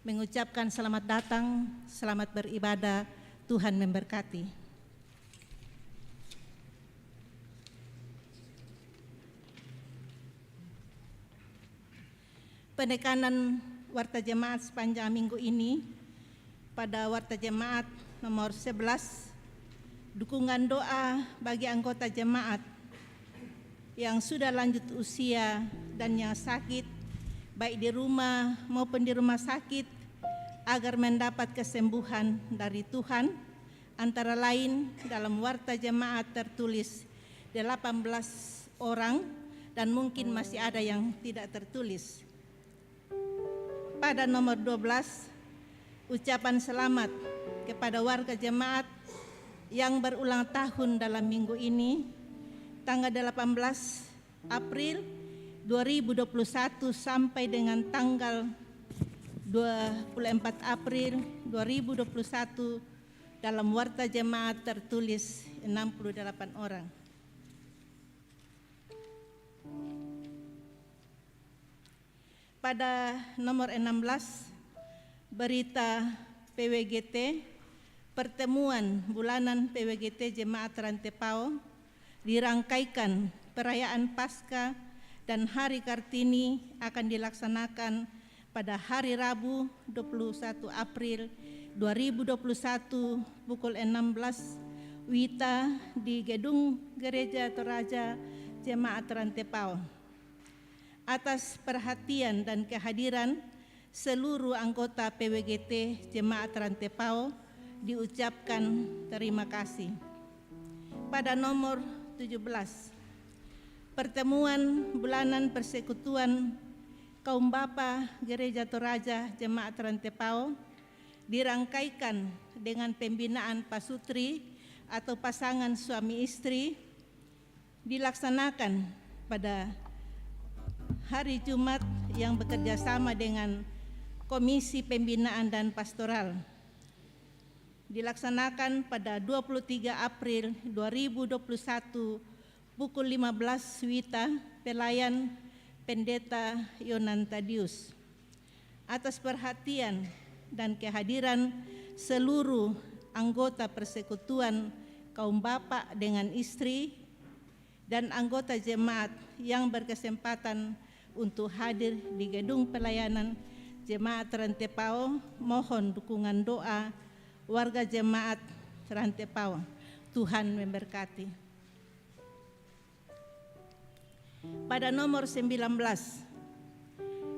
mengucapkan selamat datang, selamat beribadah, Tuhan memberkati. Penekanan Warta Jemaat sepanjang minggu ini pada Warta Jemaat nomor 11, dukungan doa bagi anggota jemaat yang sudah lanjut usia dan yang sakit, baik di rumah maupun di rumah sakit, agar mendapat kesembuhan dari Tuhan. Antara lain dalam Warta Jemaat tertulis 18 orang dan mungkin masih ada yang tidak tertulis. Pada nomor 12, ucapan selamat kepada warga jemaat yang berulang tahun dalam minggu ini, tanggal 18 April 2021 sampai dengan tanggal 24 April 2021 dalam Warta Jemaat tertulis 68 orang. Pada nomor 16, berita PWGT, pertemuan bulanan PWGT Jemaat Rantepao dirangkaikan perayaan Paskah dan Hari Kartini akan dilaksanakan pada hari Rabu 21 April 2021 pukul 16 WITA di Gedung Gereja Toraja Jemaat Rantepao. Atas perhatian dan kehadiran seluruh anggota PWGT Jemaat Rantepao diucapkan terima kasih. Pada nomor 17, pertemuan bulanan persekutuan kaum bapa Gereja Toraja Jemaat Rantepao dirangkaikan dengan pembinaan pasutri atau pasangan suami istri, dilaksanakan pada hari Jumat yang bekerja sama dengan Komisi Pembinaan dan Pastoral. Dilaksanakan pada 23 April 2021 pukul 15 WITA, pelayan Pendeta Yonantadius. Atas perhatian dan kehadiran seluruh anggota persekutuan kaum bapak dengan istri dan anggota jemaat yang berkesempatan untuk hadir di gedung pelayanan Jemaat Rantepao, mohon dukungan doa warga Jemaat Rantepao. Tuhan memberkati. Pada nomor 19,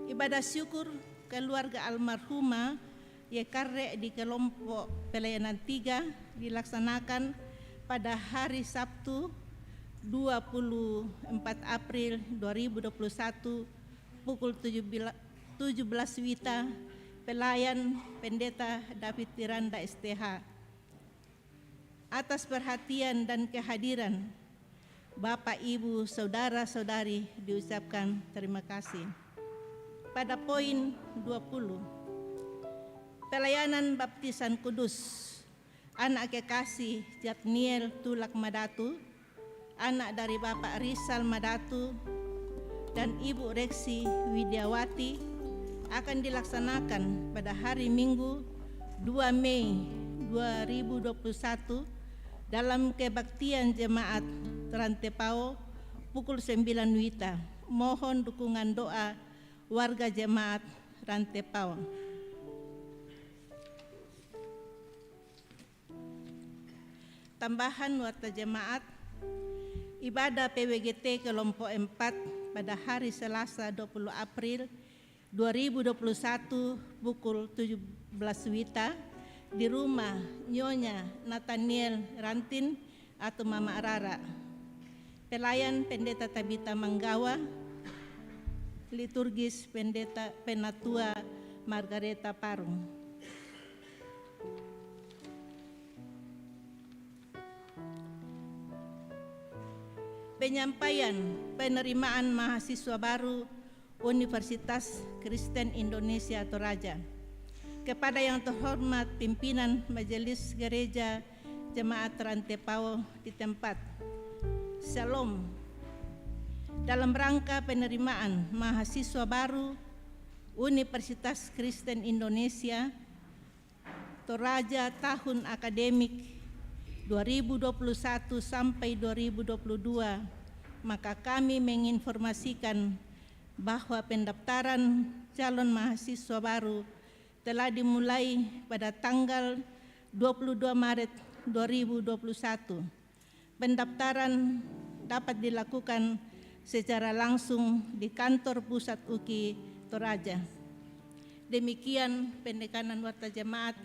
ibadah syukur keluarga almarhumah Yekarre di kelompok pelayanan 3 dilaksanakan pada hari Sabtu 24 April 2021 pukul 17 WITA, pelayan Pendeta David Tiranda STH. Atas perhatian dan kehadiran Bapak, Ibu, Saudara-saudari diucapkan terima kasih. Pada poin 20, pelayanan baptisan kudus anak kekasih Jatniel Tulak Madatu, anak dari Bapak Rizal Madatu dan Ibu Reksi Widiawati, akan dilaksanakan pada hari Minggu 2 Mei 2021 dalam kebaktian Jemaat Rantepao pukul 9 WITA. Mohon dukungan doa warga Jemaat Rantepao. Tambahan Warta Jemaat, ibadah PWGT kelompok 4 pada hari Selasa 20 April 2021 pukul 17 WITA di rumah Nyonya Nathaniel Rantin atau Mama Rara. Pelayan Pendeta Tabita Manggawa, liturgis Pendeta Penatua Margareta Parung. Penyampaian penerimaan mahasiswa baru Universitas Kristen Indonesia Toraja. Kepada yang terhormat pimpinan Majelis Gereja Jemaat Rantepao di tempat, Shalom. Dalam rangka penerimaan mahasiswa baru Universitas Kristen Indonesia Toraja tahun akademik 2021 sampai 2022, maka kami menginformasikan bahwa pendaftaran calon mahasiswa baru telah dimulai pada tanggal 22 Maret 2021. Pendaftaran dapat dilakukan secara langsung di kantor pusat UKI Toraja. Demikian pendekanan Warta Jemaat.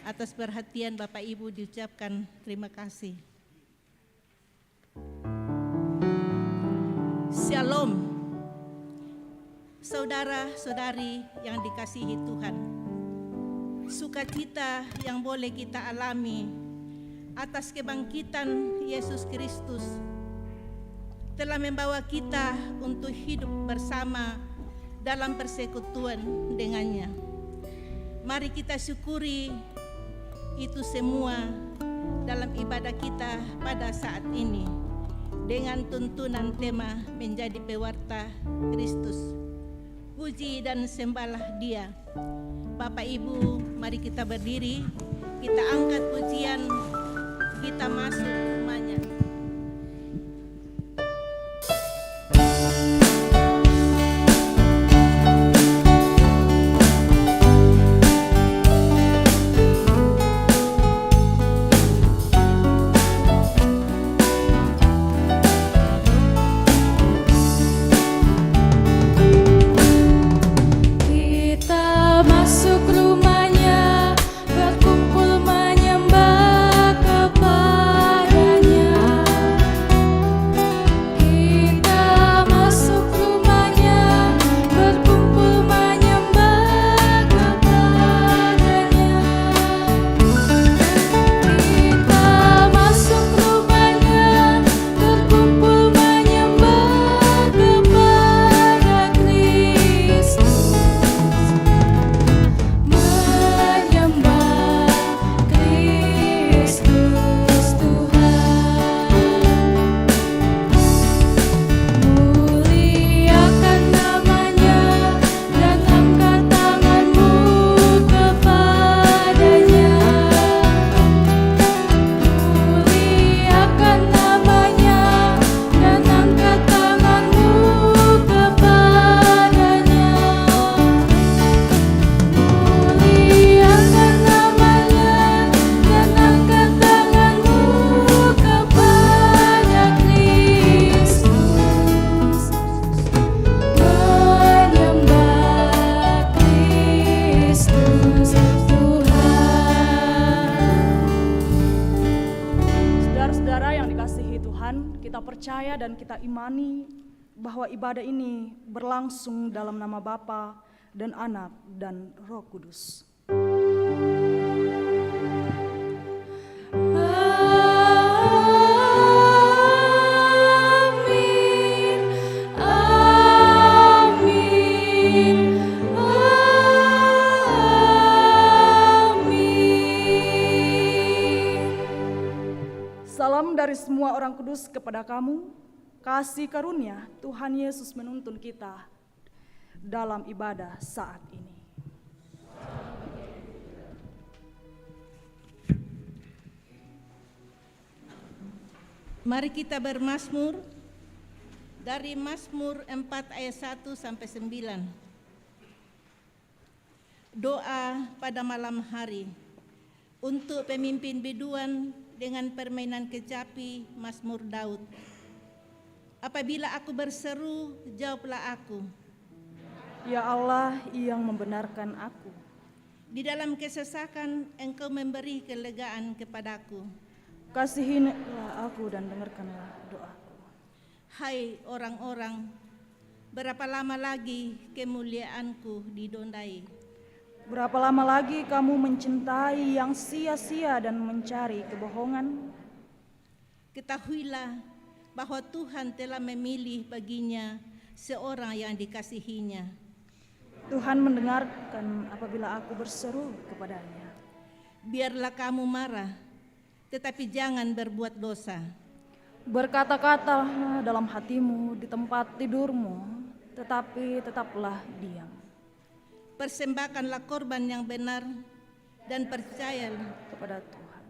Atas perhatian Bapak Ibu diucapkan terima kasih. Shalom. Saudara-saudari yang dikasihi Tuhan, sukacita yang boleh kita alami atas kebangkitan Yesus Kristus telah membawa kita untuk hidup bersama dalam persekutuan dengannya. Mari kita syukuri itu semua dalam ibadah kita pada saat ini dengan tuntunan tema menjadi pewarta Kristus. Puji dan sembahlah Dia. Bapak Ibu, mari kita berdiri, kita angkat pujian, kita masuk rumahnya. percaya dan kita imani bahwa ibadah ini berlangsung dalam nama Bapa dan Anak dan Roh Kudus. Salam dari semua orang kudus kepada kamu, kasih karunia Tuhan Yesus menuntun kita dalam ibadah saat ini. Mari kita bermazmur dari Mazmur 4 ayat 1 sampai 9. Doa pada malam hari untuk pemimpin biduan dengan permainan kecapi Mazmur Daud. Apabila aku berseru, jawablah aku. Ya Allah yang membenarkan aku. Di dalam kesesakan Engkau memberi kelegaan kepadaku. Kasihilah aku dan dengarkanlah doaku. Hai orang-orang, berapa lama lagi kemuliaanku didondai? Berapa lama lagi kamu mencintai yang sia-sia dan mencari kebohongan? Ketahuilah bahwa Tuhan telah memilih baginya seorang yang dikasihinya. Tuhan mendengarkan apabila aku berseru kepadanya. Biarlah kamu marah, tetapi jangan berbuat dosa. Berkata-kata dalam hatimu di tempat tidurmu, tetapi tetaplah diam. persembahkanlah korban yang benar dan percaya kepada Tuhan.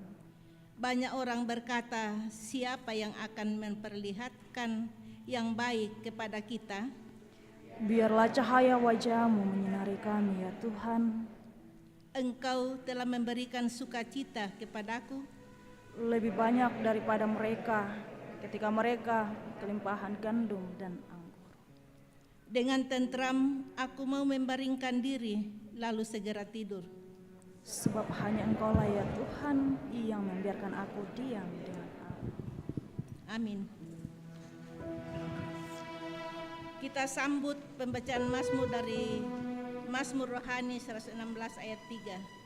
Banyak orang berkata, siapa yang akan memperlihatkan yang baik kepada kita? Biarlah cahaya wajah-Mu menyinari kami ya Tuhan. Engkau telah memberikan sukacita kepadaku Lebih banyak daripada mereka ketika mereka kelimpahan gandum dan anggur. Dengan tentram aku mau membaringkan diri lalu segera tidur. Sebab hanya Engkaulah ya Tuhan yang membiarkan aku diam dengan aman. Amin. Kita sambut pembacaan Mazmur dari Mazmur Rohani 116 ayat 3.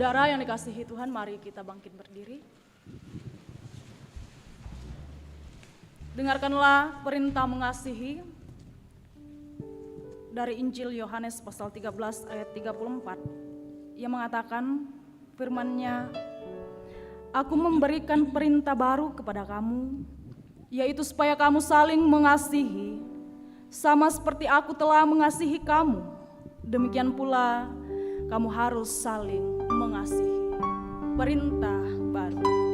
Saudara yang dikasihi Tuhan, mari kita bangkit berdiri. Dengarkanlah perintah mengasihi dari Injil Yohanes pasal 13 ayat 34 yang mengatakan firman-Nya, Aku memberikan perintah baru kepada kamu, yaitu supaya kamu saling mengasihi, sama seperti aku telah mengasihi kamu. Demikian pula kamu harus saling mengasihi. Perintah baru.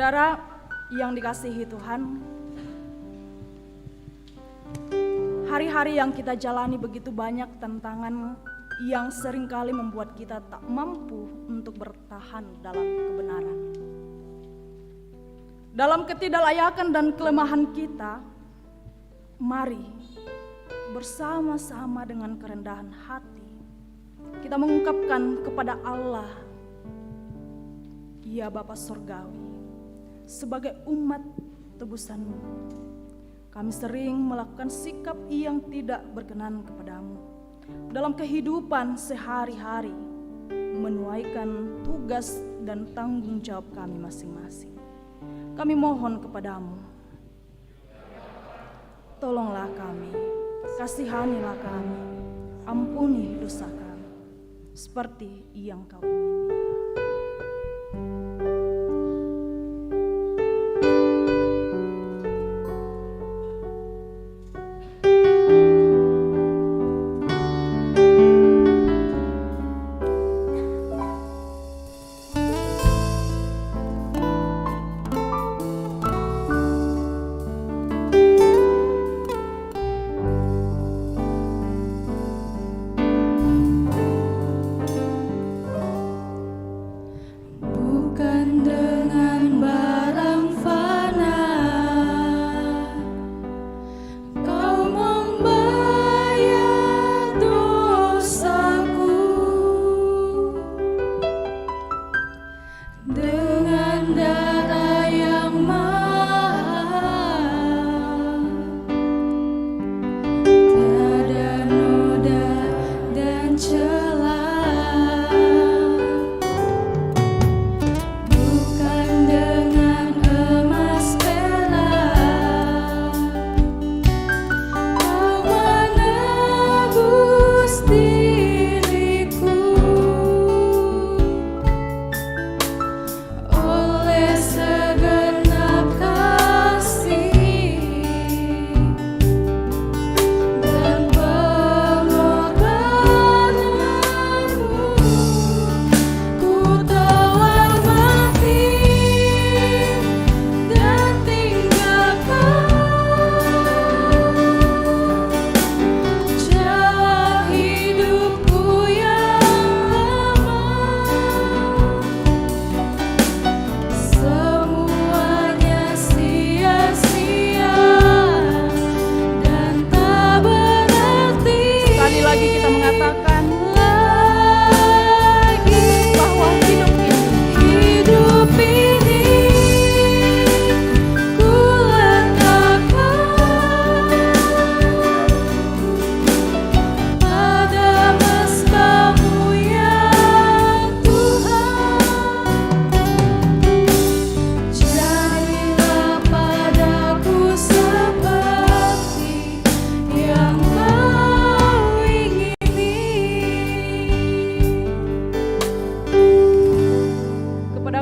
Saudara yang dikasihi Tuhan, hari-hari yang kita jalani begitu banyak tantangan yang seringkali membuat kita tak mampu untuk bertahan dalam kebenaran. Dalam ketidaklayakan dan kelemahan kita, mari bersama-sama dengan kerendahan hati kita mengungkapkan kepada Allah, ya Bapa Surgawi, sebagai umat tebusan-Mu, kami sering melakukan sikap yang tidak berkenan kepadamu dalam kehidupan sehari-hari, menuaikan tugas dan tanggung jawab kami masing-masing. Kami mohon kepadamu, tolonglah kami, kasihanilah kami, ampuni dosa kami, seperti yang kau ingini.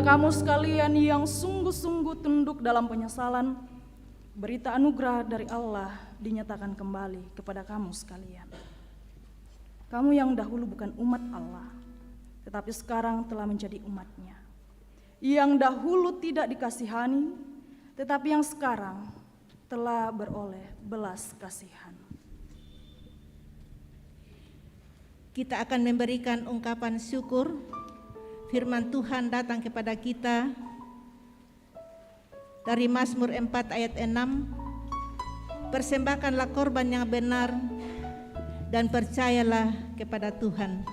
Kamu sekalian yang sungguh-sungguh tunduk dalam penyesalan, berita anugerah dari Allah dinyatakan kembali kepada kamu sekalian. Kamu yang dahulu bukan umat Allah, tetapi sekarang telah menjadi umat-Nya. Yang dahulu tidak dikasihani, tetapi yang sekarang telah beroleh belas kasihan. Kita akan memberikan ungkapan syukur. Firman Tuhan datang kepada kita dari Mazmur 4 ayat 6. Persembahkanlah korban yang benar dan percayalah kepada Tuhan.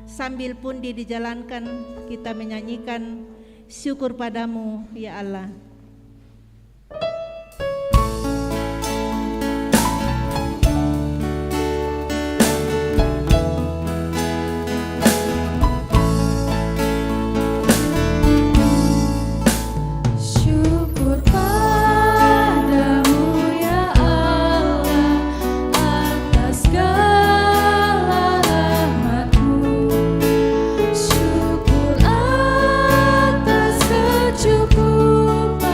Sambil pun dijalankan, kita menyanyikan syukur padamu ya Allah. Syukur atas kecukupan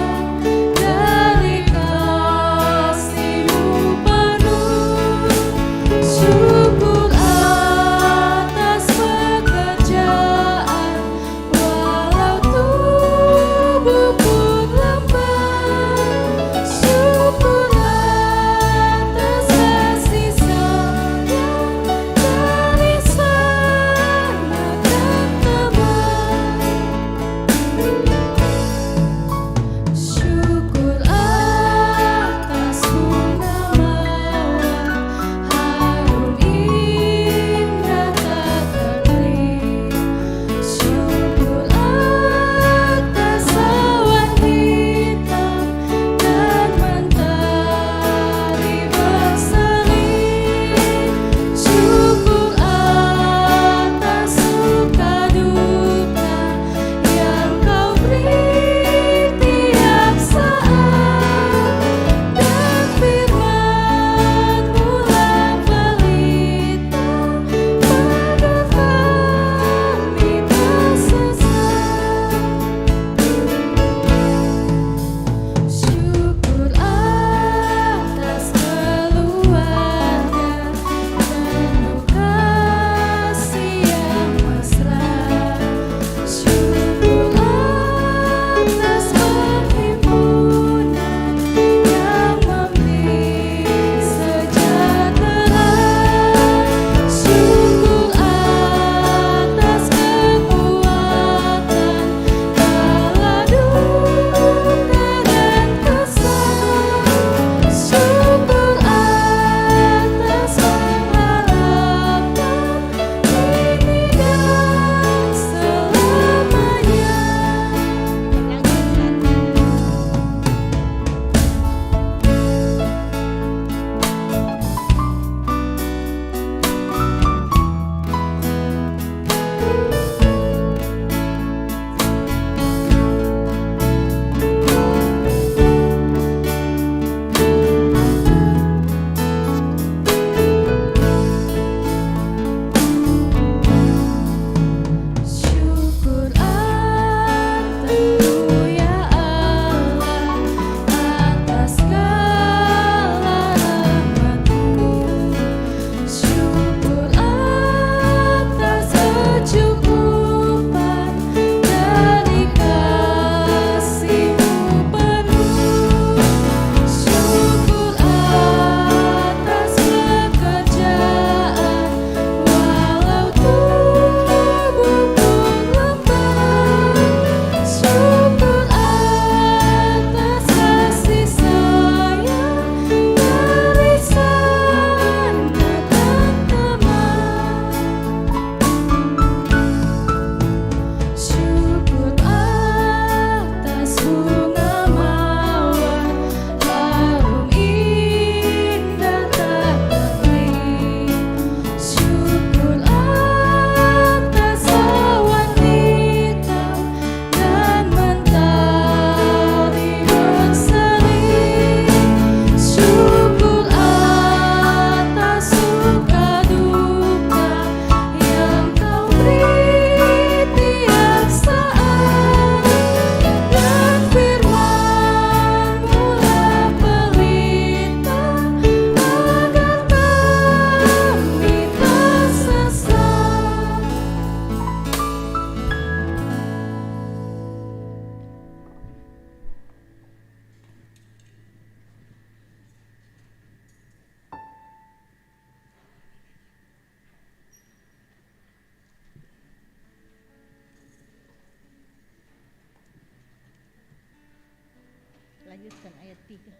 ayat 3.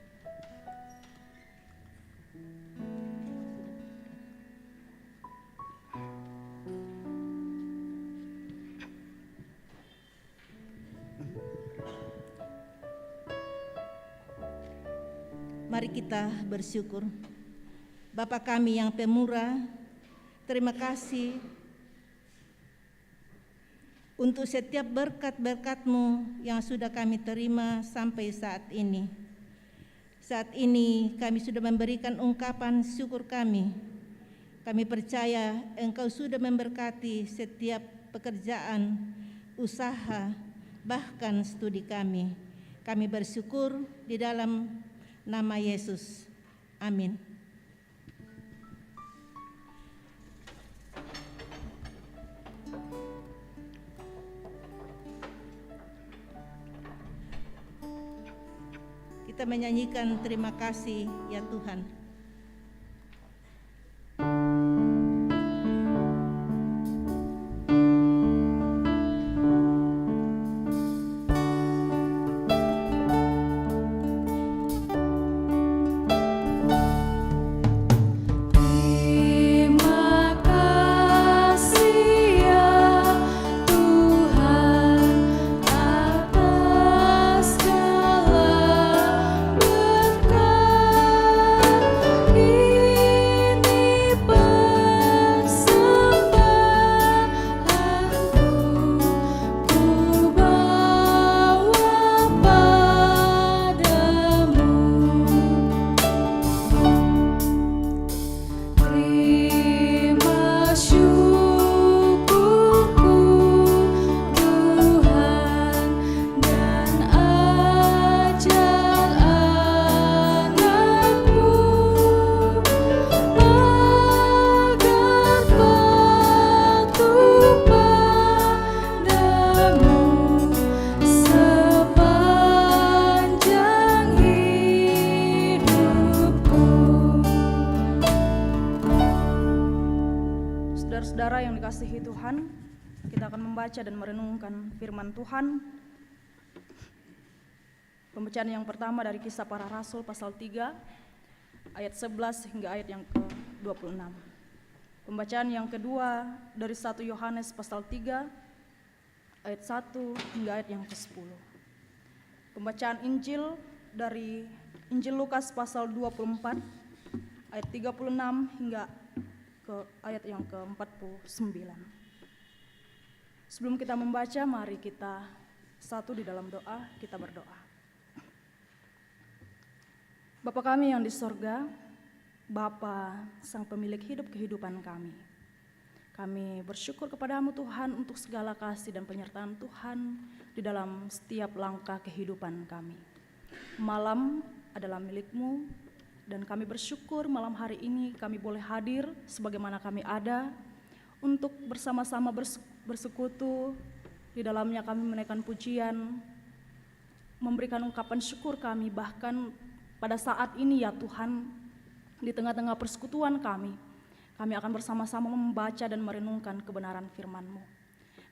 Mari kita bersyukur. Bapa kami yang pemurah, terima kasih untuk setiap berkat-berkat-Mu yang sudah kami terima sampai saat ini. Saat ini kami sudah memberikan ungkapan syukur kami. Kami percaya Engkau sudah memberkati setiap pekerjaan, usaha, bahkan studi kami. Kami bersyukur di dalam nama Yesus. Amin. Kita menyanyikan terima kasih ya Tuhan. Saudara-saudara yang dikasihi Tuhan, kita akan membaca dan merenungkan firman Tuhan. Pembacaan yang pertama dari Kisah Para Rasul pasal 3 ayat 11 hingga ayat yang ke-26. Pembacaan yang kedua dari 1 Yohanes pasal 3 ayat 1 hingga ayat yang ke-10. Pembacaan Injil dari Injil Lukas pasal 24 ayat 36 hingga ke ayat yang ke-49. Sebelum kita membaca, mari kita satu di dalam doa, kita berdoa. Bapa kami yang di sorga, Bapa Sang Pemilik hidup kehidupan kami. Kami bersyukur kepadamu Tuhan untuk segala kasih dan penyertaan Tuhan di dalam setiap langkah kehidupan kami. Malam adalah milik-Mu, dan kami bersyukur malam hari ini kami boleh hadir sebagaimana kami ada untuk bersama-sama bersekutu. Di dalamnya kami menaikkan pujian, memberikan ungkapan syukur kami. Bahkan pada saat ini ya Tuhan, di tengah-tengah persekutuan kami akan bersama-sama membaca dan merenungkan kebenaran firman-Mu.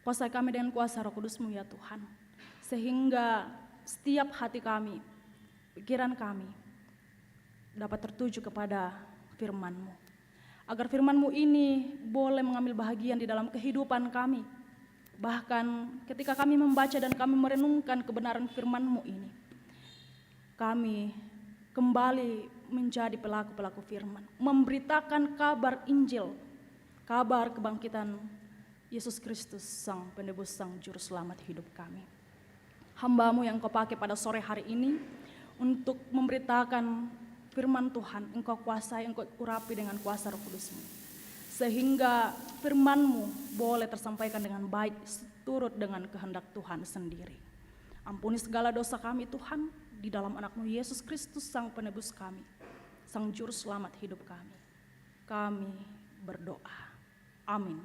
Kuasai kami dengan kuasa Roh Kudus-Mu ya Tuhan, sehingga setiap hati kami, pikiran kami dapat tertuju kepada firman-Mu, agar firman-Mu ini boleh mengambil bahagian di dalam kehidupan kami. Bahkan ketika kami membaca dan kami merenungkan kebenaran firman-Mu ini, kami kembali menjadi pelaku-pelaku firman, memberitakan kabar Injil, kabar kebangkitan Yesus Kristus, Sang Penebus, Sang Juru Selamat hidup kami. Hamba-Mu yang Kau pakai pada sore hari ini untuk memberitakan firman Tuhan, Engkau kuasai, Engkau urapi dengan kuasa Roh Kudus-Mu, sehingga firman-Mu boleh tersampaikan dengan baik, seturut dengan kehendak Tuhan sendiri. Ampuni segala dosa kami Tuhan, di dalam anak-Mu Yesus Kristus, Sang Penebus kami, Sang Juru Selamat hidup kami. Kami berdoa. Amin.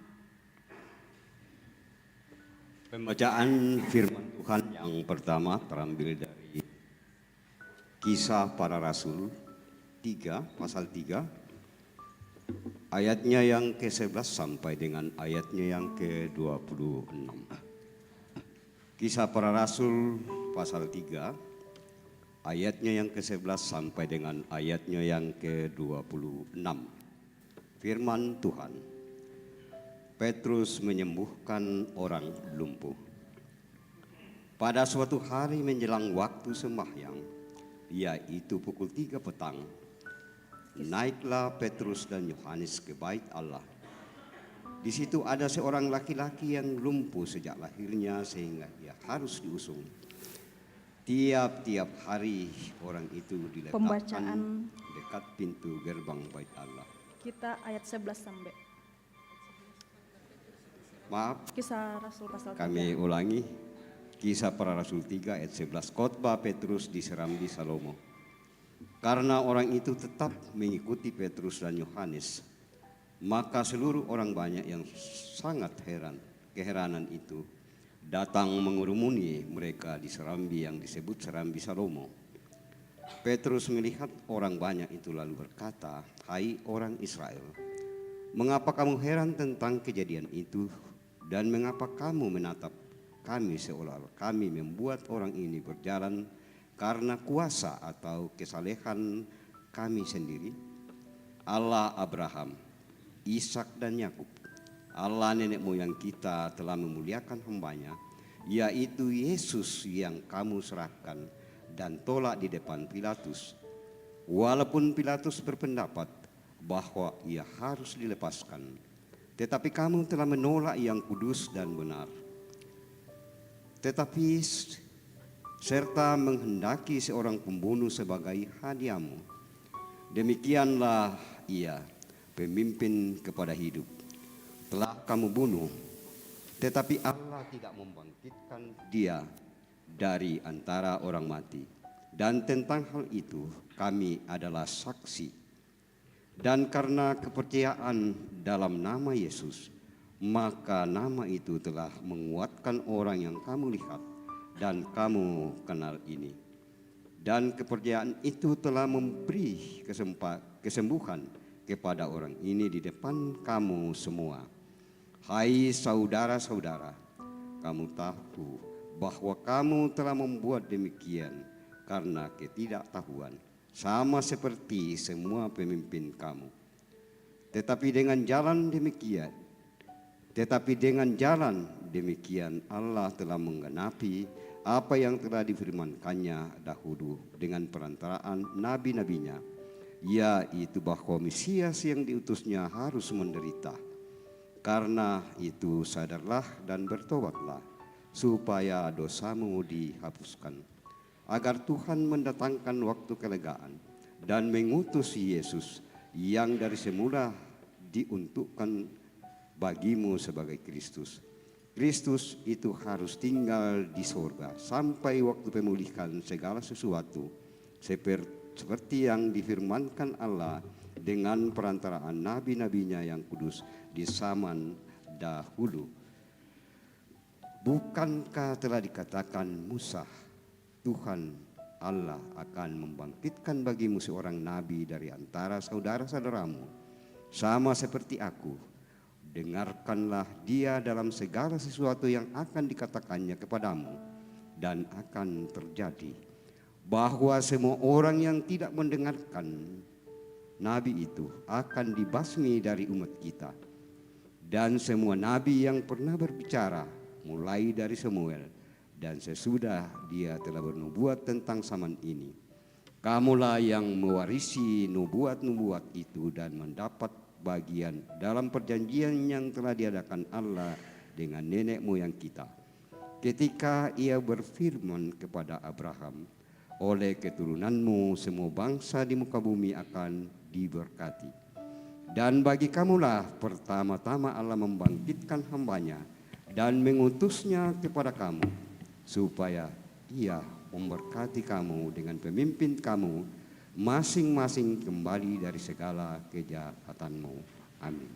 Pembacaan firman Tuhan yang pertama terambil dari Kisah Para Rasul 3, pasal 3, ayatnya yang ke-11 sampai dengan ayatnya yang ke-26. Kisah Para Rasul pasal 3, ayatnya yang ke-11 sampai dengan ayatnya yang ke-26. Firman Tuhan. Petrus menyembuhkan orang lumpuh. Pada suatu hari menjelang waktu sembahyang, yaitu pukul 3 petang, naiklah Petrus dan Yohanes ke bait Allah. Di situ ada seorang laki-laki yang lumpuh sejak lahirnya sehingga ia harus diusung. Tiap-tiap hari orang itu diletakkan Pembacaan. dekat pintu gerbang bait Allah. Kita ayat 11 sampai Maaf, Kisah Rasul pasal 3. kami ulangi. Kisah Para Rasul 3 ayat 11. Khotbah Petrus diseram di Salomo. Karena orang itu tetap mengikuti Petrus dan Yohanes, maka seluruh orang banyak yang sangat keheranan itu datang mengurumuni mereka di serambi yang disebut serambi Salomo. Petrus melihat orang banyak itu lalu berkata, "Hai orang Israel, mengapa kamu heran tentang kejadian itu? Dan mengapa kamu menatap kami seolah-olah kami membuat orang ini berjalan karena kuasa atau kesalehan kami sendiri? Allah Abraham, Ishak dan Yakub, Allah nenek moyang kita telah memuliakan hambanya, yaitu Yesus yang kamu serahkan dan tolak di depan Pilatus. Walaupun Pilatus berpendapat bahwa ia harus dilepaskan, tetapi kamu telah menolak yang kudus dan benar. Tetapi serta menghendaki seorang pembunuh sebagai hadiahmu. Demikianlah ia, pemimpin kepada hidup, telah kamu bunuh, tetapi Allah tidak membangkitkan dia dari antara orang mati. Dan tentang hal itu kami adalah saksi. Dan karena kepercayaan dalam nama Yesus, maka nama itu telah menguatkan orang yang kamu lihat dan kamu kenal ini. Dan kepercayaan itu telah memberi kesembuhan kepada orang ini di depan kamu semua. Hai saudara-saudara, kamu tahu bahwa kamu telah membuat demikian karena ketidaktahuan, sama seperti semua pemimpin kamu. Tetapi dengan jalan demikian Allah telah menggenapi apa yang telah difirmankannya dahulu dengan perantaraan nabi-nabinya, yaitu bahwa Mesias yang diutusnya harus menderita. Karena itu sadarlah dan bertobatlah, supaya dosamu dihapuskan, agar Tuhan mendatangkan waktu kelegaan dan mengutus Yesus yang dari semula diuntukkan bagimu sebagai Kristus. Kristus itu harus tinggal di sorga sampai waktu pemulihan segala sesuatu, seperti yang difirmankan Allah dengan perantaraan nabi-nabinya yang kudus di zaman dahulu. Bukankah telah dikatakan Musa, Tuhan Allah akan membangkitkan bagimu seorang nabi dari antara saudara-saudaramu, sama seperti aku. Dengarkanlah dia dalam segala sesuatu yang akan dikatakannya kepadamu, dan akan terjadi bahwa semua orang yang tidak mendengarkan nabi itu akan dibasmi dari umat kita. Dan semua nabi yang pernah berbicara, mulai dari Samuel dan sesudah dia telah bernubuat tentang zaman ini, kamulah yang mewarisi nubuat-nubuat itu dan mendapat bagian dalam perjanjian yang telah diadakan Allah dengan nenek moyang kita, ketika ia berfirman kepada Abraham, oleh keturunanmu semua bangsa di muka bumi akan diberkati. Dan bagi kamulah pertama-tama Allah membangkitkan hambanya dan mengutusnya kepada kamu, supaya ia memberkati kamu dengan pemimpin kamu masing-masing kembali dari segala kejahatanmu. Amin.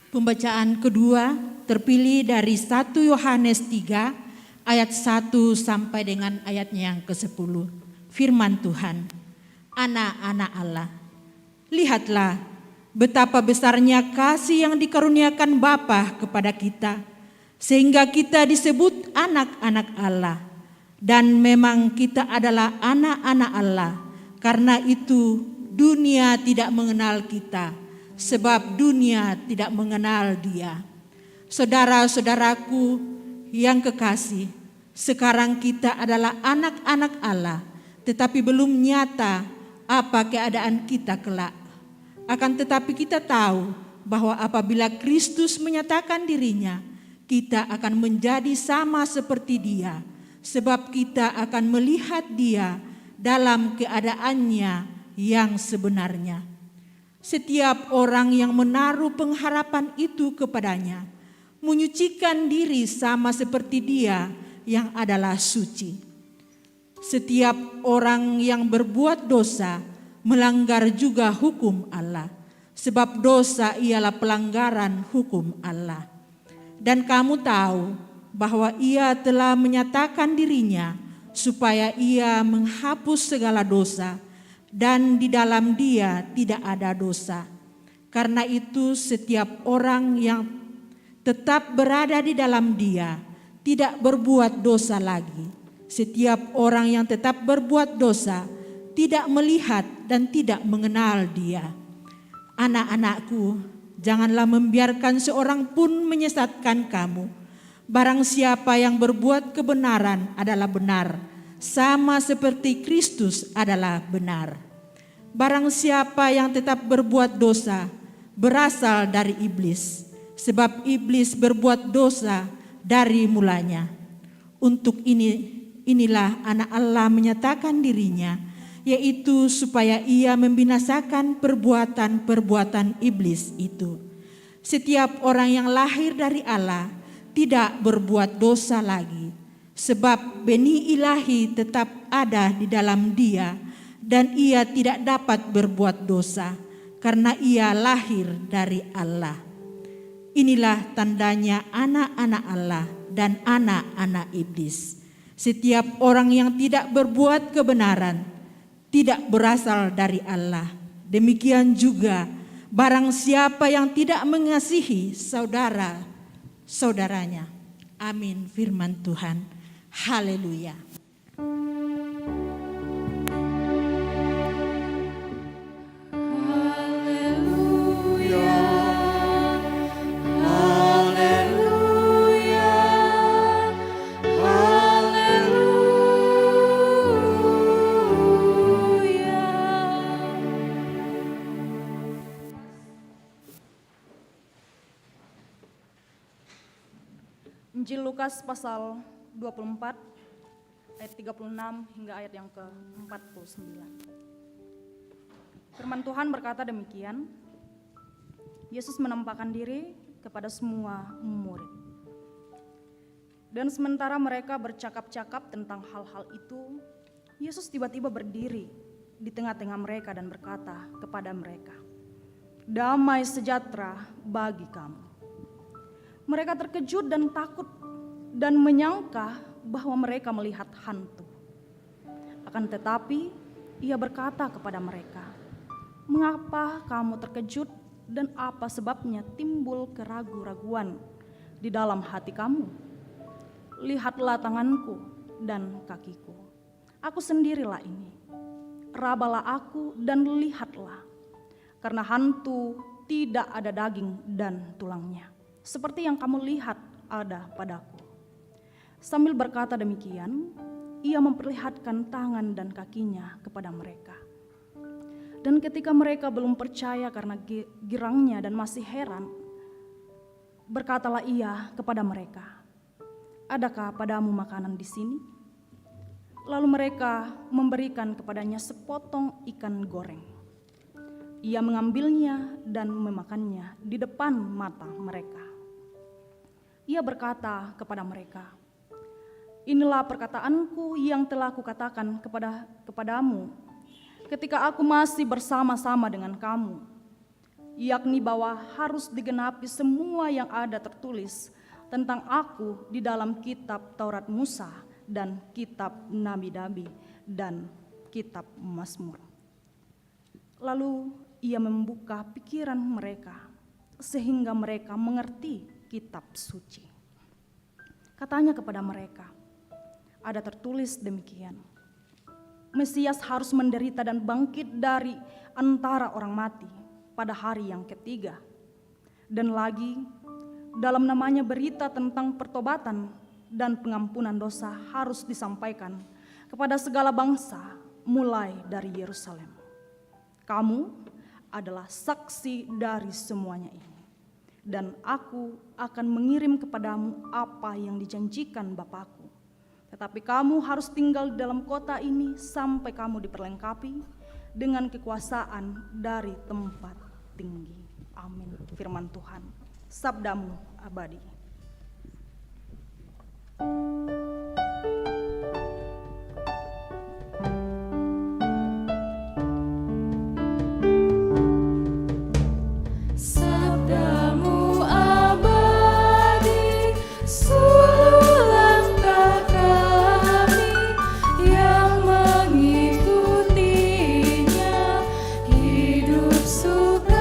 Pembacaan kedua terpilih dari 1 Yohanes 3 ayat 1 sampai dengan ayatnya yang ke-10. Firman Tuhan, anak-anak Allah, lihatlah betapa besarnya kasih yang dikaruniakan Bapa kepada kita, sehingga kita disebut anak-anak Allah. Dan memang kita adalah anak-anak Allah. Karena itu dunia tidak mengenal kita, sebab dunia tidak mengenal Dia. Saudara-saudaraku yang kekasih, sekarang kita adalah anak-anak Allah, tetapi belum nyata apa keadaan kita kelak. Akan tetapi kita tahu bahwa apabila Kristus menyatakan dirinya, kita akan menjadi sama seperti Dia, sebab kita akan melihat Dia dalam keadaannya yang sebenarnya. Setiap orang yang menaruh pengharapan itu kepadanya, menyucikan diri sama seperti Dia yang adalah suci. Setiap orang yang berbuat dosa melanggar juga hukum Allah, sebab dosa ialah pelanggaran hukum Allah. Dan kamu tahu bahwa Ia telah menyatakan dirinya supaya Ia menghapus segala dosa, dan di dalam Dia tidak ada dosa. Karena itu setiap orang yang tetap berada di dalam Dia tidak berbuat dosa lagi. Setiap orang yang tetap berbuat dosa tidak melihat dan tidak mengenal Dia. Anak-anakku, janganlah membiarkan seorang pun menyesatkan kamu. Barang siapa yang berbuat kebenaran adalah benar, sama seperti Kristus adalah benar. Barang siapa yang tetap berbuat dosa berasal dari iblis, sebab iblis berbuat dosa dari mulanya. Untuk inilah anak Allah menyatakan dirinya, yaitu supaya Ia membinasakan perbuatan-perbuatan iblis itu. Setiap orang yang lahir dari Allah tidak berbuat dosa lagi, sebab benih ilahi tetap ada di dalam dia, dan ia tidak dapat berbuat dosa karena ia lahir dari Allah. Inilah tandanya anak-anak Allah dan anak-anak iblis. Setiap orang yang tidak berbuat kebenaran tidak berasal dari Allah. Demikian juga barang siapa yang tidak mengasihi saudaranya. Amin, firman Tuhan. Haleluya. Injil Lukas pasal 24 ayat 36 hingga ayat yang ke-49. Firman Tuhan berkata demikian, Yesus menampakkan diri kepada semua murid. Dan sementara mereka bercakap-cakap tentang hal-hal itu, Yesus tiba-tiba berdiri di tengah-tengah mereka dan berkata kepada mereka, "Damai sejahtera bagi kamu." Mereka terkejut dan takut dan menyangka bahwa mereka melihat hantu. Akan tetapi ia berkata kepada mereka, "Mengapa kamu terkejut dan apa sebabnya timbul keraguan-raguan di dalam hati kamu? Lihatlah tanganku dan kakiku. Aku sendirilah ini. Rabalah aku dan lihatlah. Karena hantu tidak ada daging dan tulangnya, seperti yang kamu lihat ada padaku." Sambil berkata demikian, ia memperlihatkan tangan dan kakinya kepada mereka. Dan ketika mereka belum percaya karena girangnya dan masih heran, berkatalah ia kepada mereka, "Adakah padamu makanan di sini?" Lalu mereka memberikan kepadanya sepotong ikan goreng. Ia mengambilnya dan memakannya di depan mata mereka. Ia berkata kepada mereka, "Inilah perkataanku yang telah kukatakan kepadamu ketika aku masih bersama-sama dengan kamu, yakni bahwa harus digenapi semua yang ada tertulis tentang aku di dalam kitab Taurat Musa dan kitab Nabi-Nabi dan kitab Mazmur." Lalu ia membuka pikiran mereka sehingga mereka mengerti kitab suci. Katanya kepada mereka, ada tertulis demikian. Mesias harus menderita dan bangkit dari antara orang mati pada hari yang ketiga. Dan lagi, dalam namanya berita tentang pertobatan dan pengampunan dosa harus disampaikan kepada segala bangsa mulai dari Yerusalem. Kamu adalah saksi dari semuanya ini. Dan aku akan mengirim kepadamu apa yang dijanjikan Bapakku. Tetapi kamu harus tinggal di dalam kota ini sampai kamu diperlengkapi dengan kekuasaan dari tempat tinggi. Amin. Firman Tuhan, sabdamu abadi. Sabdamu abadi, suluh langkah kami yang mengikutinya, hidup sukacita.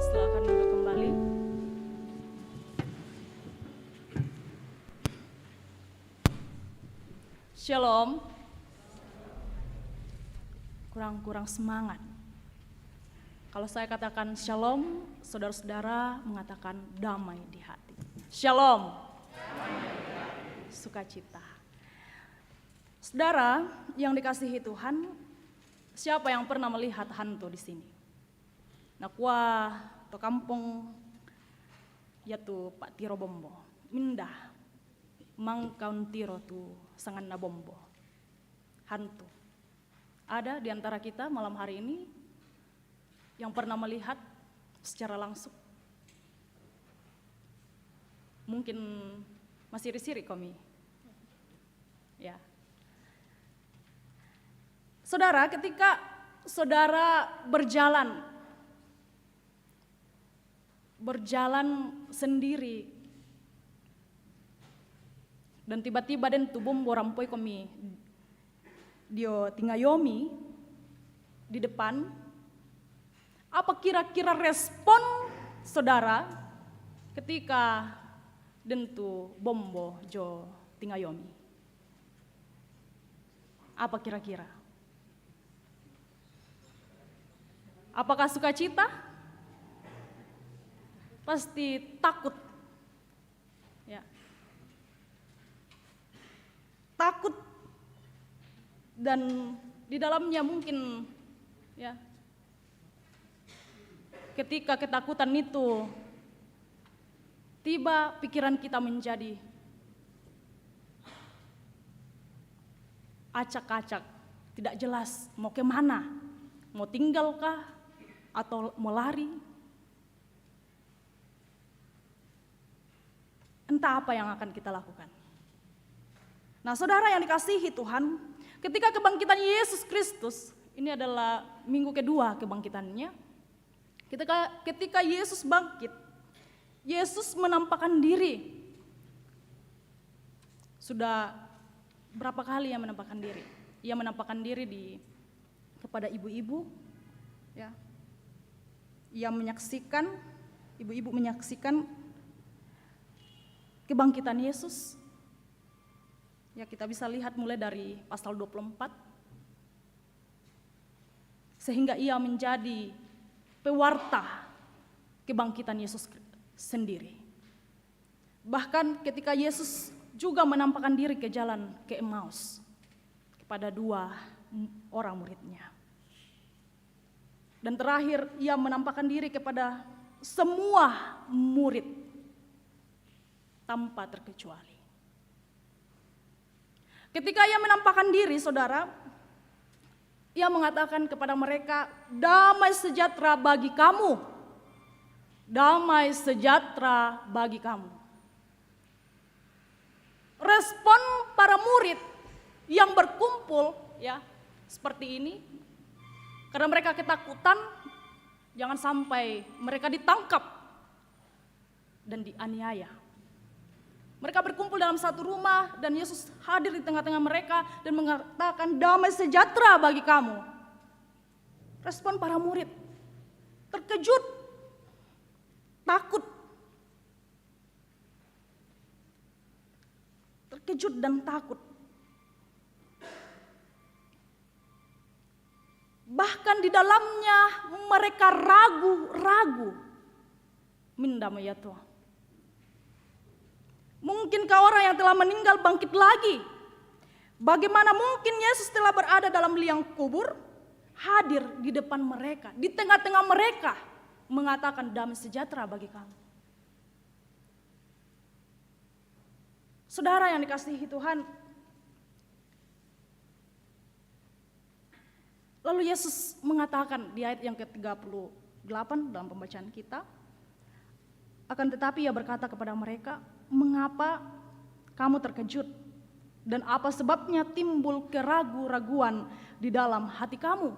Silakan duduk kembali. Shalom. Kurang semangat. Kalau saya katakan shalom, saudara-saudara mengatakan damai di hati. Shalom. Sukacita. Saudara yang dikasihi Tuhan, siapa yang pernah melihat hantu di sini? Nakwa to kampung yaitu Pak Tiro Bombo. Mindah mangkaun tiro tu sangan na bombo. Hantu. Ada di antara kita malam hari ini yang pernah melihat secara langsung? Mungkin masih risiri kami. Ya. Saudara, ketika saudara berjalan sendiri dan tiba-tiba den tu bombo rampoi kami dio tingayomi di depan, apa kira-kira respon saudara ketika dentu bombo jo tingayomi? Apa kira-kira? Apakah sukacita? Pasti takut. Ya. Takut. Dan di dalamnya mungkin ya ketika ketakutan itu tiba pikiran kita menjadi acak-acak, tidak jelas mau kemana, mau tinggalkah atau mau lari. Entah apa yang akan kita lakukan. Nah, saudara yang dikasihi Tuhan, ketika kebangkitan Yesus Kristus, ini adalah minggu kedua kebangkitannya. Ketika Yesus bangkit, Yesus menampakkan diri. Sudah berapa kali ia menampakkan diri? Ia menampakkan diri kepada ibu-ibu, ya. Ia menyaksikan, ibu-ibu menyaksikan kebangkitan Yesus. Ya, kita bisa lihat mulai dari pasal 24. Sehingga ia menjadi pewarta kebangkitan Yesus sendiri. Bahkan ketika Yesus juga menampakkan diri ke jalan ke Emmaus kepada 2 orang muridnya. Dan terakhir ia menampakkan diri kepada semua murid tanpa terkecuali. Ketika ia menampakkan diri, saudara, ia mengatakan kepada mereka, damai sejahtera bagi kamu. Damai sejahtera bagi kamu. Respon para murid yang berkumpul, ya, seperti ini, karena mereka ketakutan, jangan sampai mereka ditangkap dan dianiaya. Mereka berkumpul dalam satu rumah dan Yesus hadir di tengah-tengah mereka dan mengatakan damai sejahtera bagi kamu. Respon para murid terkejut, takut. terkejut dan takut. Bahkan di dalamnya mereka ragu-ragu. Mindam ya Tuhan. Mungkinkah orang yang telah meninggal bangkit lagi? Bagaimana mungkin Yesus telah berada dalam liang kubur, hadir di depan mereka, di tengah-tengah mereka, mengatakan damai sejahtera bagi kamu. Saudara yang dikasihi Tuhan, lalu Yesus mengatakan di ayat yang ke-38 dalam pembacaan kita, akan tetapi Ia berkata kepada mereka, mengapa kamu terkejut? Dan apa sebabnya timbul keraguan-raguan di dalam hati kamu?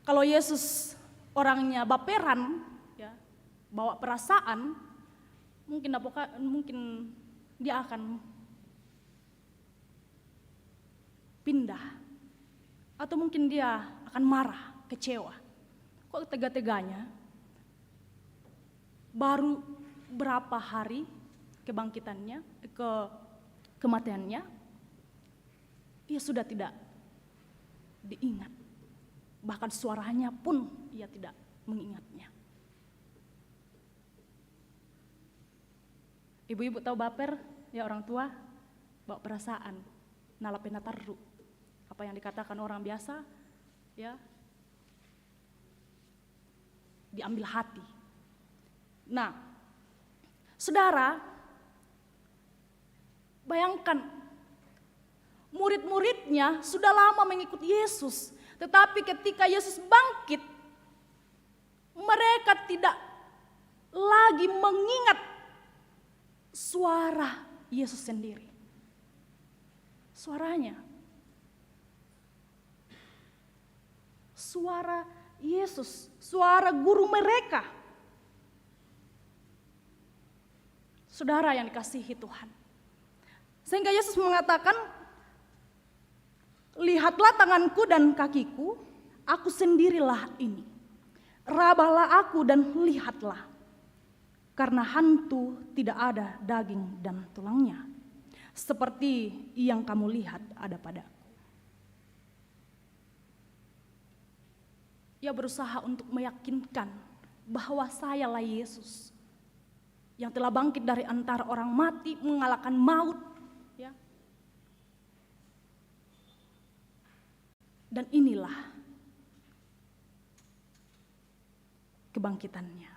Kalau Yesus orangnya baperan, ya, bawa perasaan, mungkin dia akan pindah, atau mungkin dia akan marah, kecewa. Kok tega-teganya? Baru berapa hari kebangkitannya, kematiannya, ia sudah tidak diingat. Bahkan suaranya pun ia tidak mengingatnya. Ibu-ibu tahu baper, ya orang tua, bawa perasaan, nalapena taru. Apa yang dikatakan orang biasa, ya, diambil hati. Nah, saudara, bayangkan, murid-muridnya sudah lama mengikuti Yesus. Tetapi ketika Yesus bangkit, mereka tidak lagi mengingat suara Yesus sendiri. Suaranya. Suara Yesus, suara guru mereka. Saudara yang dikasihi Tuhan. Sehingga Yesus mengatakan, lihatlah tanganku dan kakiku, aku sendirilah ini. Rabahlah aku dan lihatlah. Karena hantu tidak ada daging dan tulangnya. Seperti yang kamu lihat ada padaku. Ia berusaha untuk meyakinkan bahwa sayalah Yesus. Yang telah bangkit dari antara orang mati, mengalahkan maut. Ya. Dan inilah kebangkitannya.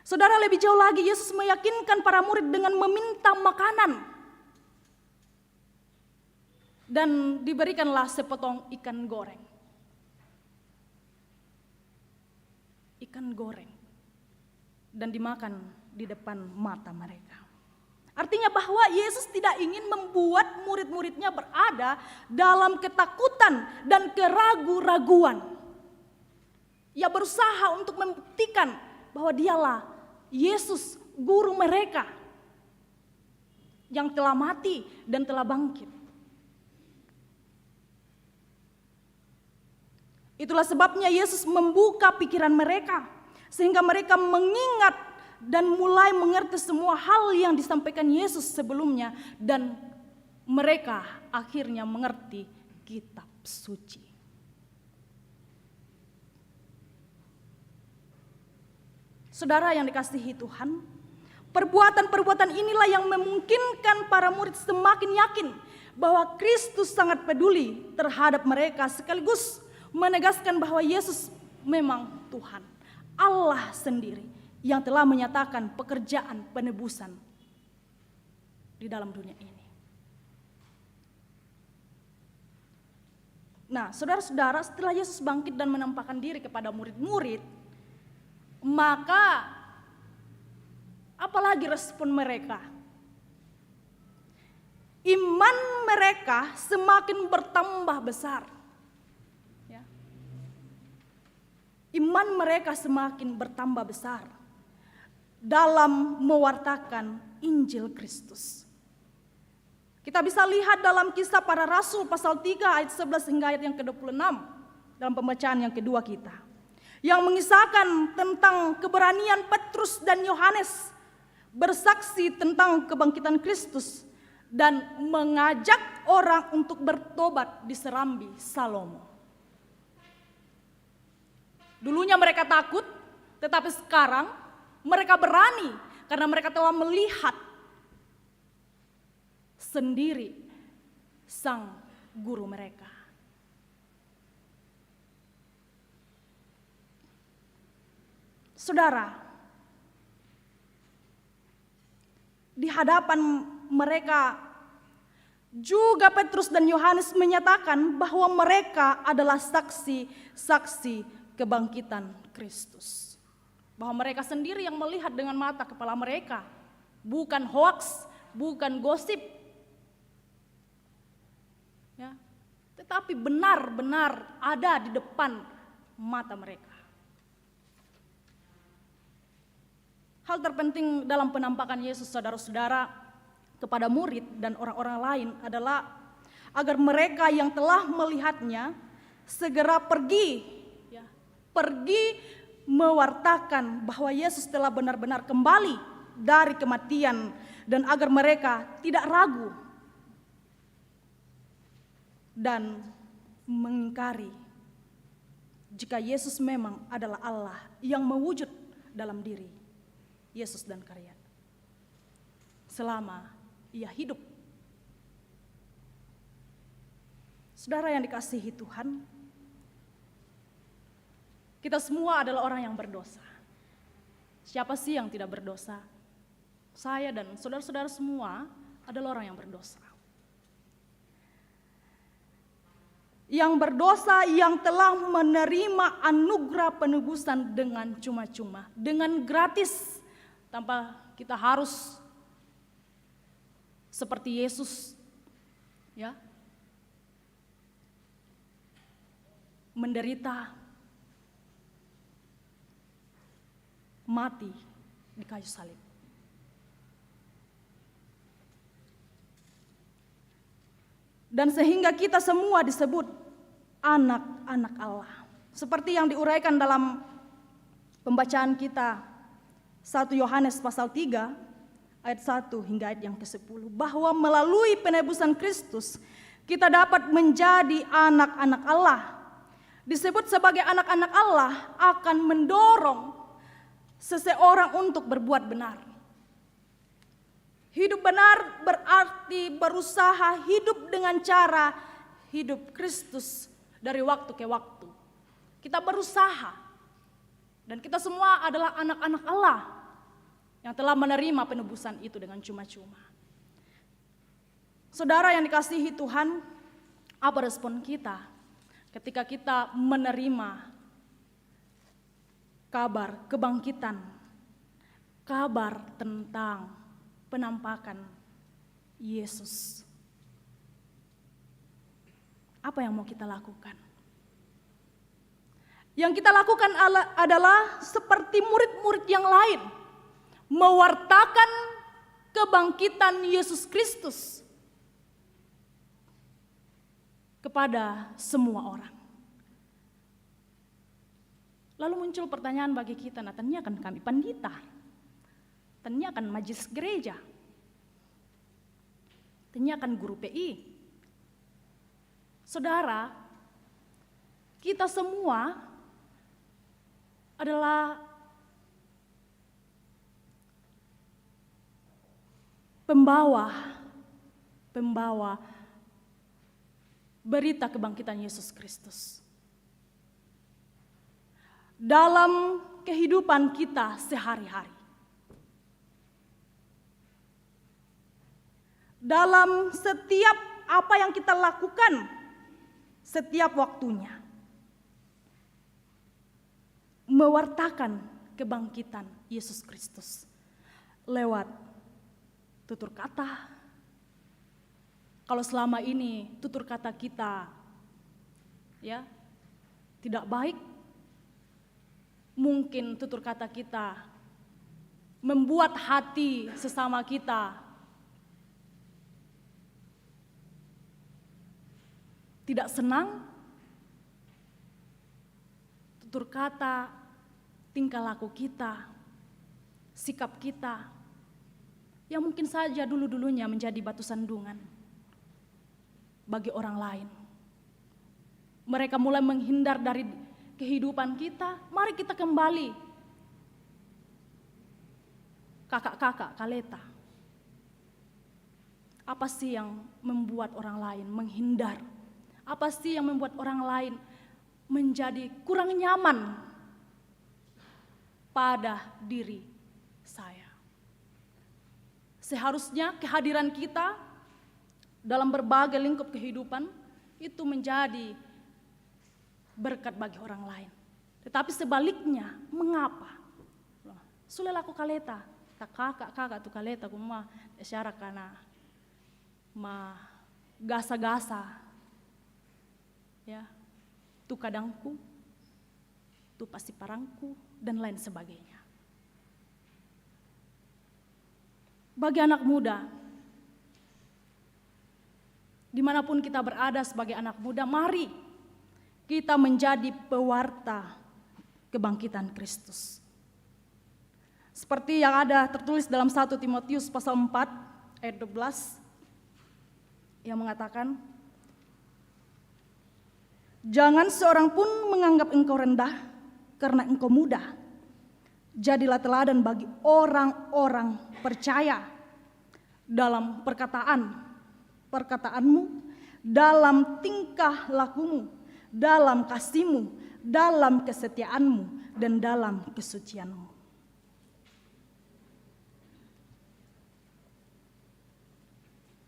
Saudara, lebih jauh lagi Yesus meyakinkan para murid dengan meminta makanan. Dan diberikanlah sepotong ikan goreng. Ikan goreng. Dan dimakan di depan mata mereka. Artinya bahwa Yesus tidak ingin membuat murid-muridnya berada dalam ketakutan dan keraguan-raguan. Ia berusaha untuk membuktikan bahwa dialah Yesus, guru mereka yang telah mati dan telah bangkit. Itulah sebabnya Yesus membuka pikiran mereka sehingga mereka mengingat dan mulai mengerti semua hal yang disampaikan Yesus sebelumnya, dan mereka akhirnya mengerti kitab suci. Saudara yang dikasihi Tuhan, perbuatan-perbuatan inilah yang memungkinkan para murid semakin yakin bahwa Kristus sangat peduli terhadap mereka, sekaligus menegaskan bahwa Yesus memang Tuhan, Allah sendiri yang telah menyatakan pekerjaan penebusan di dalam dunia ini. Nah, saudara-saudara, setelah Yesus bangkit dan menampakkan diri kepada murid-murid, maka apalagi respon mereka? Iman mereka semakin bertambah besar. Ya. Iman mereka semakin bertambah besar dalam mewartakan Injil Kristus. Kita bisa lihat dalam Kisah Para Rasul pasal 3 ayat 11 hingga ayat yang ke-26 dalam pembacaan yang kedua kita. yang mengisahkan tentang keberanian Petrus dan Yohanes bersaksi tentang kebangkitan Kristus dan mengajak orang untuk bertobat di Serambi Salomo. Dulunya mereka takut, tetapi sekarang mereka berani karena mereka telah melihat sendiri sang guru mereka. Saudara, di hadapan mereka juga Petrus dan Yohanes menyatakan bahwa mereka adalah saksi-saksi kebangkitan Kristus. Bahwa mereka sendiri yang melihat dengan mata kepala mereka, bukan hoaks, bukan gosip. Ya, tetapi benar-benar ada di depan mata mereka. Hal terpenting dalam penampakan Yesus, saudara-saudara, kepada murid dan orang-orang lain adalah agar mereka yang telah melihatnya segera pergi mewartakan bahwa Yesus telah benar-benar kembali dari kematian, dan agar mereka tidak ragu dan mengingkari jika Yesus memang adalah Allah yang mewujud dalam diri Yesus dan karya selama ia hidup. Saudara yang dikasihi Tuhan, kita semua adalah orang yang berdosa. Siapa sih yang tidak berdosa? Saya dan saudara-saudara semua adalah orang yang berdosa. Yang berdosa yang telah menerima anugerah penebusan dengan cuma-cuma, dengan gratis, tanpa kita harus seperti Yesus, ya, menderita, mati di kayu salib. Dan sehingga kita semua disebut anak-anak Allah. Seperti yang diuraikan dalam pembacaan kita 1 Yohanes pasal 3 ayat 1 hingga ayat yang ke-10, bahwa melalui penebusan Kristus kita dapat menjadi anak-anak Allah. Disebut sebagai anak-anak Allah akan mendorong seseorang untuk berbuat benar. Hidup benar berarti berusaha hidup dengan cara hidup Kristus dari waktu ke waktu. Kita berusaha, dan kita semua adalah anak-anak Allah yang telah menerima penebusan itu dengan cuma-cuma. Saudara yang dikasihi Tuhan, apa respon kita ketika kita menerima kabar kebangkitan, kabar tentang penampakan Yesus? Apa yang mau kita lakukan? Yang kita lakukan adalah seperti murid-murid yang lain, mewartakan kebangkitan Yesus Kristus kepada semua orang. Lalu muncul pertanyaan bagi kita, nah tanyakan kami pandita, tanyakan majelis gereja, tanyakan guru PI. Saudara, kita semua adalah pembawa berita kebangkitan Yesus Kristus dalam kehidupan kita sehari-hari. Dalam setiap apa yang kita lakukan setiap waktunya, mewartakan kebangkitan Yesus Kristus lewat tutur kata. Kalau selama ini tutur kata kita ya tidak baik, mungkin tutur kata kita membuat hati sesama kita tidak senang. tutur kata, tingkah laku kita, sikap kita, yang mungkin saja dulu-dulunya menjadi batu sandungan bagi orang lain. Mereka mulai menghindar dari kehidupan kita, mari kita kembali. Kakak-kakak, kaleta. Apa sih yang membuat orang lain menghindar? Apa sih yang membuat orang lain menjadi kurang nyaman pada diri saya? Seharusnya kehadiran kita dalam berbagai lingkup kehidupan itu menjadi berkat bagi orang lain. Tetapi sebaliknya, mengapa? Sudah laku kaleta, kakak tu kaleta kuma syarat karena ma gasa-gasa, ya, tu kadangku, tu pasti parangku dan lain sebagainya. Bagi anak muda, dimanapun kita berada sebagai anak muda, mari kita menjadi pewarta kebangkitan Kristus. Seperti yang ada tertulis dalam 1 Timotius pasal 4 ayat 12 yang mengatakan, jangan seorang pun menganggap engkau rendah karena engkau muda. Jadilah teladan bagi orang-orang percaya dalam perkataanmu, dalam tingkah lakumu, dalam kasihmu, dalam kesetiaanmu, dan dalam kesucianmu.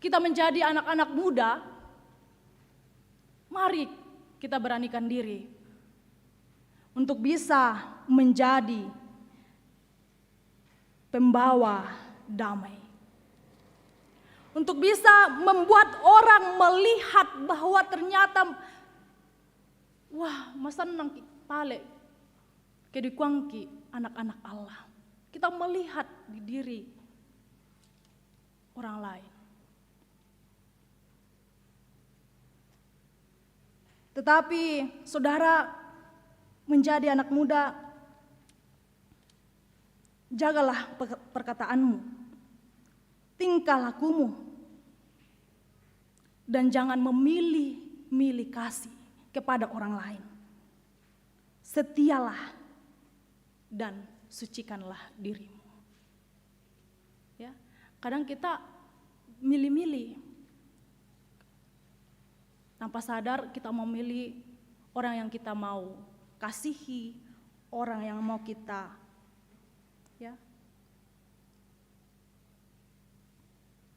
Kita menjadi anak-anak muda, mari kita beranikan diri untuk bisa menjadi pembawa damai. Untuk bisa membuat orang melihat bahwa ternyata, wah, masa nang pale kedikuangki anak-anak Allah. Kita melihat di diri orang lain. Tetapi saudara menjadi anak muda, jagalah perkataanmu, tingkah lakumu, dan jangan memilih kasih kepada orang lain. Setialah dan sucikanlah dirimu. Ya, kadang kita milih-milih. Tanpa sadar kita memilih orang yang kita mau kasihi, orang yang mau kita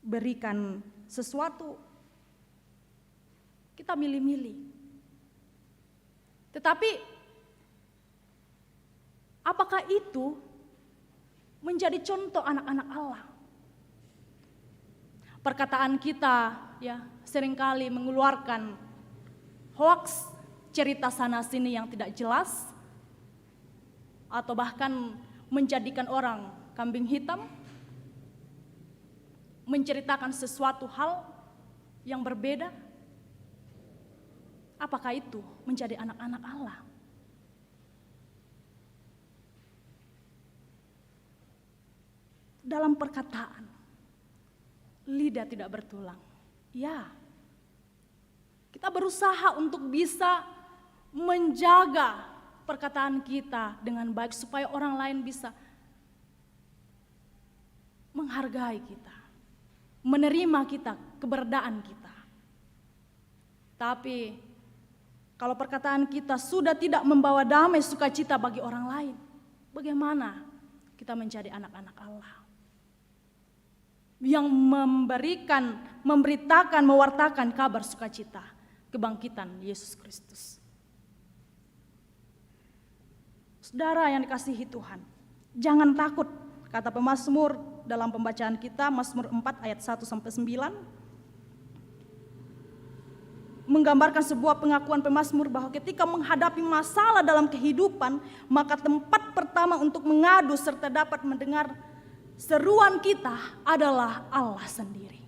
berikan sesuatu. Kita milih-milih. Tetapi apakah itu menjadi contoh anak-anak Allah? Perkataan kita seringkali mengeluarkan hoaks, cerita sana sini yang tidak jelas, atau bahkan menjadikan orang kambing hitam, menceritakan sesuatu hal yang berbeda. Apakah itu menjadi anak-anak Allah? Dalam perkataan, lidah tidak bertulang. Ya, kita berusaha untuk bisa menjaga perkataan kita dengan baik supaya orang lain bisa menghargai kita, menerima kita, keberadaan kita. Tapi kalau perkataan kita sudah tidak membawa damai sukacita bagi orang lain, bagaimana kita menjadi anak-anak Allah yang memberitakan, mewartakan kabar sukacita kebangkitan Yesus Kristus? Saudara yang dikasihi Tuhan, jangan takut, kata pemazmur dalam pembacaan kita, Mazmur 4 ayat 1-9, menggambarkan sebuah pengakuan pemazmur bahwa ketika menghadapi masalah dalam kehidupan, maka tempat pertama untuk mengadu serta dapat mendengar seruan kita adalah Allah sendiri.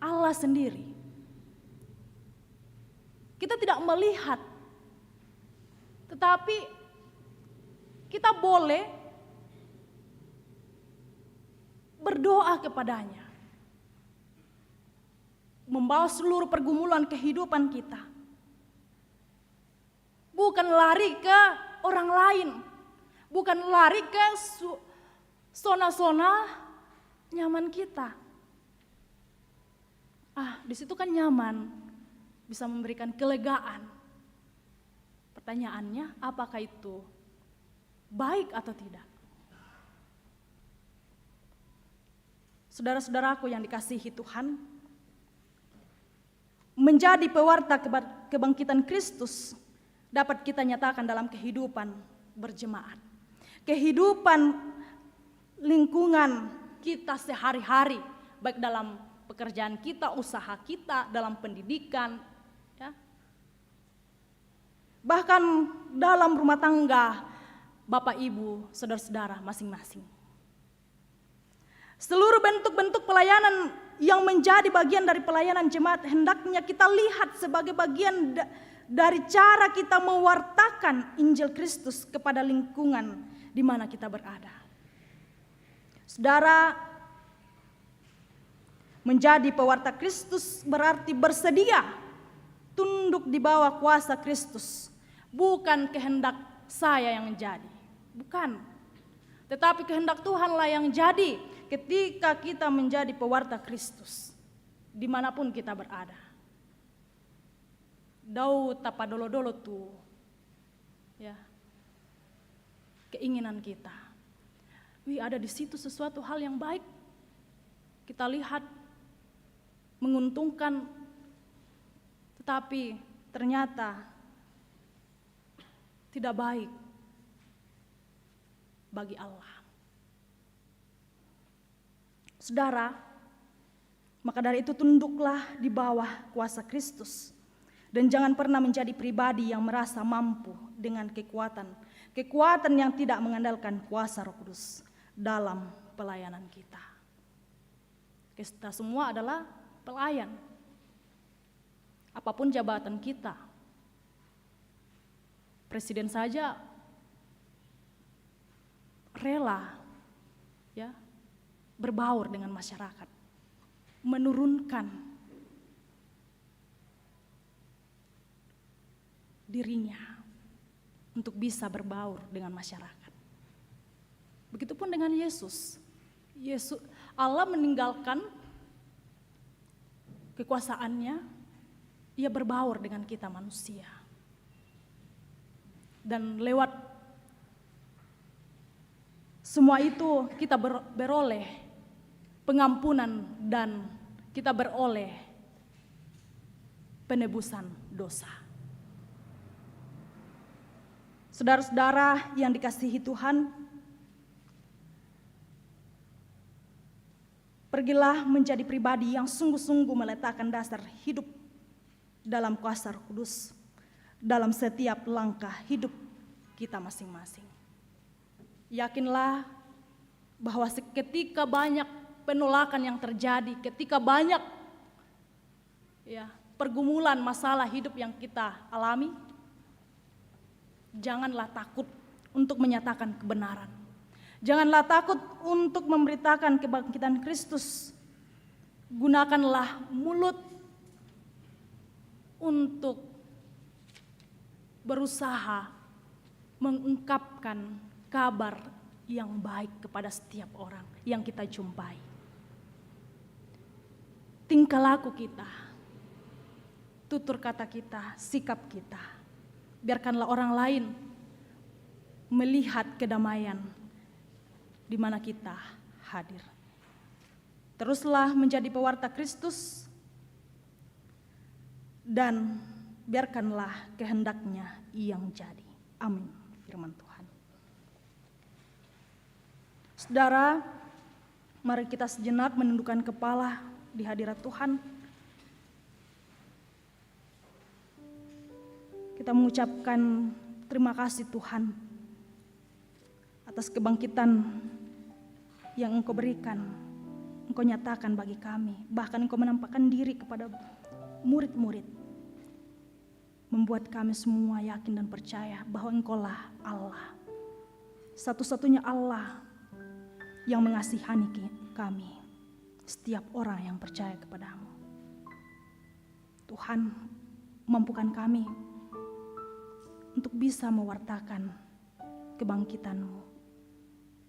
Allah sendiri. Kita tidak melihat Tetapi kita boleh berdoa kepadanya, membawa seluruh pergumulan kehidupan kita. Bukan lari ke orang lain, bukan lari ke zona-zona nyaman kita. Di situ kan nyaman, bisa memberikan kelegaan. Pertanyaannya, apakah itu baik atau tidak? Saudara-saudaraku yang dikasihi Tuhan, menjadi pewarta kebangkitan Kristus dapat kita nyatakan dalam kehidupan berjemaat. Kehidupan lingkungan kita sehari-hari, baik dalam pekerjaan kita, usaha kita, dalam pendidikan, ya. Bahkan dalam rumah tangga Bapak Ibu, saudara-saudara masing-masing. Seluruh bentuk-bentuk pelayanan yang menjadi bagian dari pelayanan jemaat hendaknya kita lihat sebagai bagian dari cara kita mewartakan Injil Kristus kepada lingkungan di mana kita berada. Saudara, menjadi pewarta Kristus berarti bersedia tunduk di bawah kuasa Kristus. Bukan kehendak saya yang menjadi, bukan. Tetapi kehendak Tuhanlah yang jadi ketika kita menjadi pewarta Kristus dimanapun kita berada. Daud tapadolo-dolo tuh, ya, keinginan kita. Ada di situ sesuatu hal yang baik. Kita lihat menguntungkan, tetapi ternyata tidak baik bagi Allah. Saudara, maka dari itu tunduklah di bawah kuasa Kristus. Dan jangan pernah menjadi pribadi yang merasa mampu dengan kekuatan yang tidak mengandalkan kuasa Roh Kudus dalam pelayanan kita. Kita semua adalah pelayan. Apapun jabatan kita. Presiden saja rela, ya, berbaur dengan masyarakat, menurunkan dirinya untuk bisa berbaur dengan masyarakat. Begitupun dengan Yesus. Allah meninggalkan kekuasaannya, ia berbaur dengan kita manusia. Dan lewat semua itu kita beroleh pengampunan dan kita beroleh penebusan dosa. Saudara-saudara yang dikasihi Tuhan, pergilah menjadi pribadi yang sungguh-sungguh meletakkan dasar hidup dalam kuasa Roh Kudus dalam setiap langkah hidup kita masing-masing. Yakinlah bahwa ketika banyak penolakan yang terjadi, ketika banyak, ya, pergumulan masalah hidup yang kita alami, janganlah takut untuk menyatakan kebenaran. Janganlah takut untuk memberitakan kebangkitan Kristus. Gunakanlah mulut untuk berusaha mengungkapkan kabar yang baik kepada setiap orang yang kita jumpai. Tingkah laku kita, tutur kata kita, sikap kita, biarkanlah orang lain melihat kedamaian di mana kita hadir. Teruslah menjadi pewarta Kristus dan biarkanlah kehendaknya yang jadi. Amin. Firman Tuhan. Saudara, mari kita sejenak menundukkan kepala di hadirat Tuhan. Kita mengucapkan terima kasih Tuhan atas kebangkitan yang Engkau berikan, Engkau nyatakan bagi kami. Bahkan Engkau menampakkan diri kepada murid-murid, membuat kami semua yakin dan percaya bahwa Engkaulah Allah, satu-satunya Allah yang mengasihani kami, setiap orang yang percaya kepadamu. Tuhan, mampukan kami untuk bisa mewartakan kebangkitan-Mu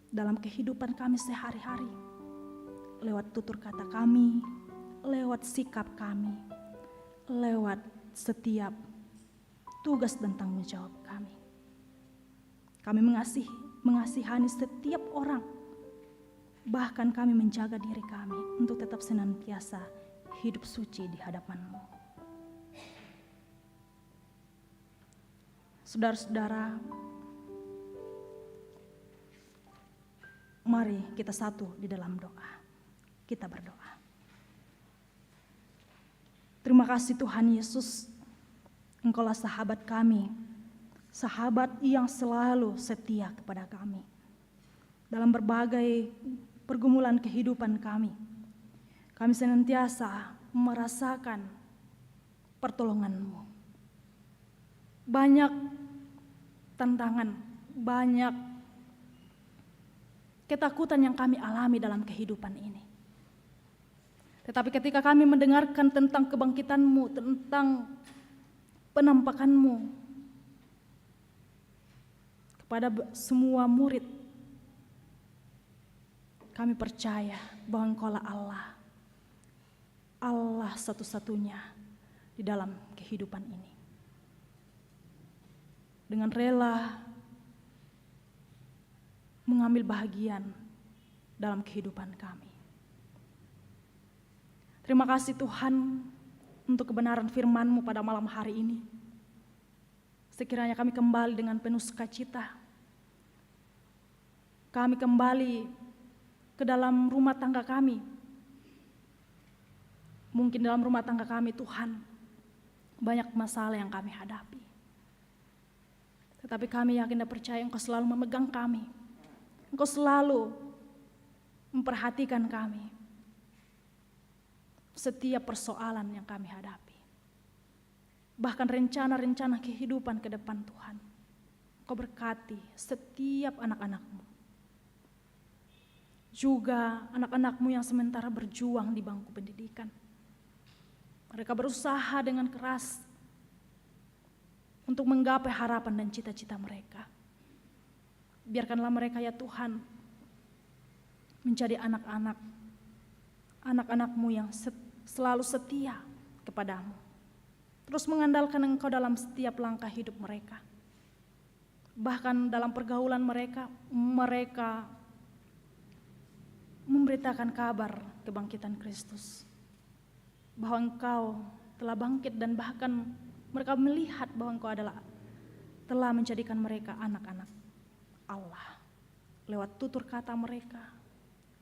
dalam kehidupan kami sehari-hari, lewat tutur kata kami, lewat sikap kami, lewat setiap tugas dan tanggung jawab kami. Kami mengasihani setiap orang, bahkan kami menjaga diri kami untuk tetap senantiasa hidup suci di hadapan-Mu. Saudara-saudara, mari kita satu di dalam doa. Kita berdoa. Terima kasih Tuhan Yesus, Engkaulah sahabat kami, sahabat yang selalu setia kepada kami dalam berbagai pergumulan kehidupan kami. Kami senantiasa merasakan pertolongan-Mu. Banyak tantangan, banyak ketakutan yang kami alami dalam kehidupan ini. Tetapi ketika kami mendengarkan tentang kebangkitan-Mu, tentang penampakan-Mu kepada semua murid, kami percaya bahwa Engkaulah Allah, Allah satu-satunya di dalam kehidupan ini. Dengan rela mengambil bahagian dalam kehidupan kami. Terima kasih Tuhan untuk kebenaran firman-Mu pada malam hari ini. Sekiranya kami kembali dengan penuh sukacita. Kami kembali ke dalam rumah tangga kami. Mungkin dalam rumah tangga kami Tuhan, banyak masalah yang kami hadapi. Tetapi kami yakin dan percaya Engkau selalu memegang kami. Engkau selalu memperhatikan kami. Setiap persoalan yang kami hadapi. Bahkan rencana-rencana kehidupan ke depan Tuhan. Engkau berkati setiap anak-anak-Mu. Juga anak-anak-Mu yang sementara berjuang di bangku pendidikan. Mereka berusaha dengan keras untuk menggapai harapan dan cita-cita mereka. Biarkanlah mereka ya Tuhan menjadi anak-anak-Mu yang selalu setia kepadamu. Terus mengandalkan Engkau dalam setiap langkah hidup mereka. Bahkan dalam pergaulan mereka, mereka memberitakan kabar kebangkitan Kristus. Bahwa Engkau telah bangkit dan bahkan mereka melihat bahwa Engkau telah menjadikan mereka anak-anak Allah. Lewat tutur kata mereka,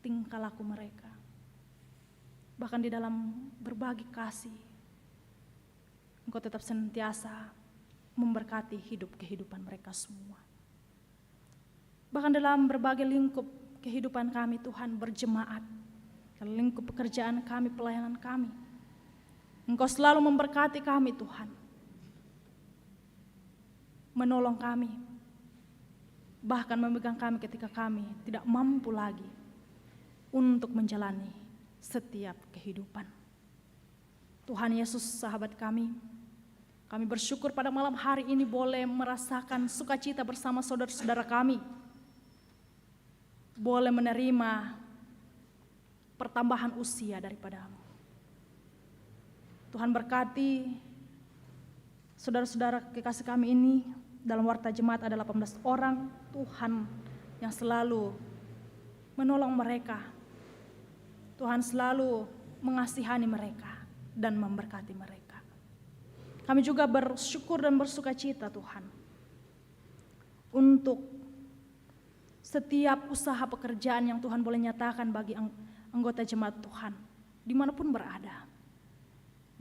tingkah laku mereka. Bahkan di dalam berbagi kasih, Engkau tetap senantiasa memberkati kehidupan mereka semua. Bahkan dalam berbagai lingkup kehidupan kami Tuhan berjemaat, dalam lingkup pekerjaan kami, pelayanan kami, Engkau selalu memberkati kami Tuhan. Menolong kami, bahkan memegang kami ketika kami tidak mampu lagi untuk menjalani setiap kehidupan. Tuhan Yesus sahabat kami bersyukur pada malam hari ini boleh merasakan sukacita bersama saudara-saudara kami. Boleh menerima pertambahan usia daripada-Mu. Tuhan berkati saudara-saudara kekasih kami ini. Dalam warta jemaat ada 18 orang, Tuhan yang selalu menolong mereka. Tuhan selalu mengasihani mereka dan memberkati mereka. Kami juga bersyukur dan bersukacita Tuhan untuk setiap usaha pekerjaan yang Tuhan boleh nyatakan bagi anggota jemaat Tuhan dimanapun berada.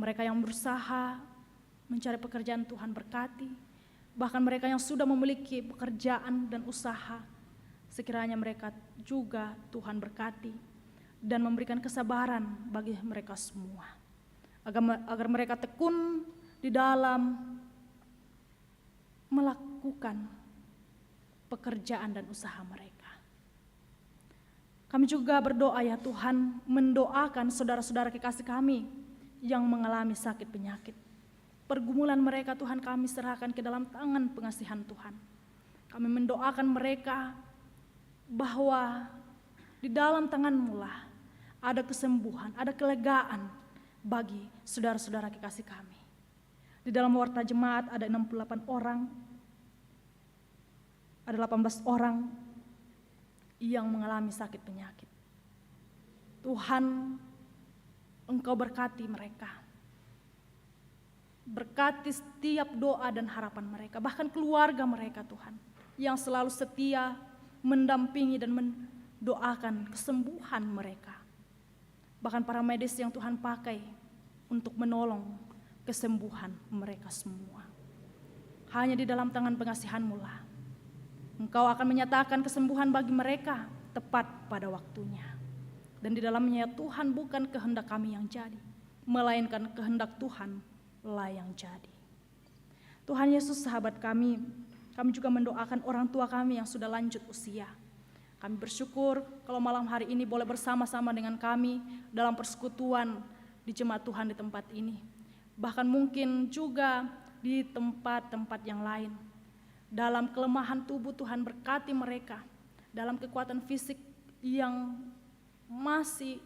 Mereka yang berusaha mencari pekerjaan Tuhan berkati. Bahkan mereka yang sudah memiliki pekerjaan dan usaha, sekiranya mereka juga Tuhan berkati dan memberikan kesabaran bagi mereka semua. Agar mereka tekun di dalam melakukan pekerjaan dan usaha mereka. Kami juga berdoa ya Tuhan, mendoakan saudara-saudara kekasih kami yang mengalami sakit penyakit. Pergumulan mereka Tuhan kami serahkan ke dalam tangan pengasihan Tuhan. Kami mendoakan mereka bahwa di dalam tangan-Mu lah ada kesembuhan, ada kelegaan bagi saudara-saudara kekasih kami. Di dalam warta jemaat ada 68 orang, ada 18 orang yang mengalami sakit penyakit. Tuhan, Engkau berkati mereka. Berkati setiap doa dan harapan mereka, bahkan keluarga mereka Tuhan, yang selalu setia mendampingi dan mendoakan kesembuhan mereka. Bahkan para medis yang Tuhan pakai untuk menolong kesembuhan mereka semua. Hanya di dalam tangan pengasihan-Mu lah Engkau akan menyatakan kesembuhan bagi mereka tepat pada waktunya. Dan di dalamnya Tuhan bukan kehendak kami yang jadi, melainkan kehendak Tuhan lah yang jadi. Tuhan Yesus sahabat kami juga mendoakan orang tua kami yang sudah lanjut usia. Kami bersyukur kalau malam hari ini boleh bersama-sama dengan kami dalam persekutuan di jemaat Tuhan di tempat ini. Bahkan mungkin juga di tempat-tempat yang lain. Dalam kelemahan tubuh Tuhan berkati mereka. Dalam kekuatan fisik yang masih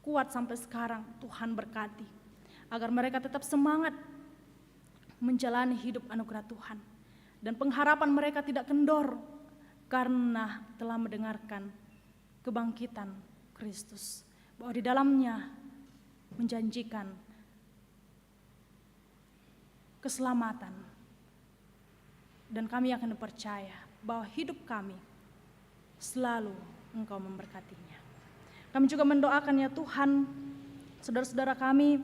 kuat sampai sekarang Tuhan berkati. Agar mereka tetap semangat menjalani hidup anugerah Tuhan. Dan pengharapan mereka tidak kendor karena telah mendengarkan kebangkitan Kristus. Bahwa di dalamnya menjanjikan keselamatan. Dan kami akan percaya bahwa hidup kami selalu Engkau memberkatinya. Kami juga mendoakan ya Tuhan, saudara-saudara kami,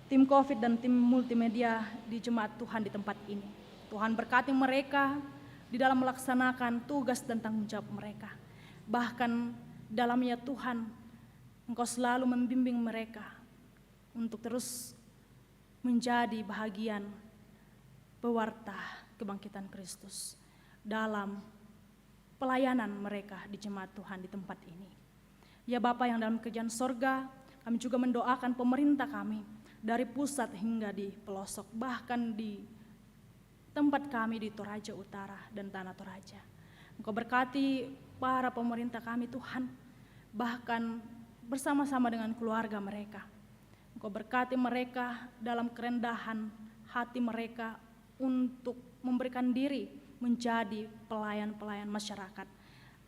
tim COVID dan tim multimedia di jemaat Tuhan di tempat ini. Tuhan berkati mereka di dalam melaksanakan tugas dan tanggung jawab mereka. Bahkan dalamnya Tuhan, Engkau selalu membimbing mereka untuk terus menjadi bahagian pewarta kebangkitan Kristus dalam pelayanan mereka di jemaat Tuhan di tempat ini. Ya Bapa yang dalam kerajaan sorga, kami juga mendoakan pemerintah kami dari pusat hingga di pelosok, bahkan di tempat kami di Toraja Utara dan Tanah Toraja. Engkau berkati para pemerintah kami Tuhan, bahkan bersama-sama dengan keluarga mereka. Engkau berkati mereka dalam kerendahan hati mereka untuk memberikan diri menjadi pelayan-pelayan masyarakat.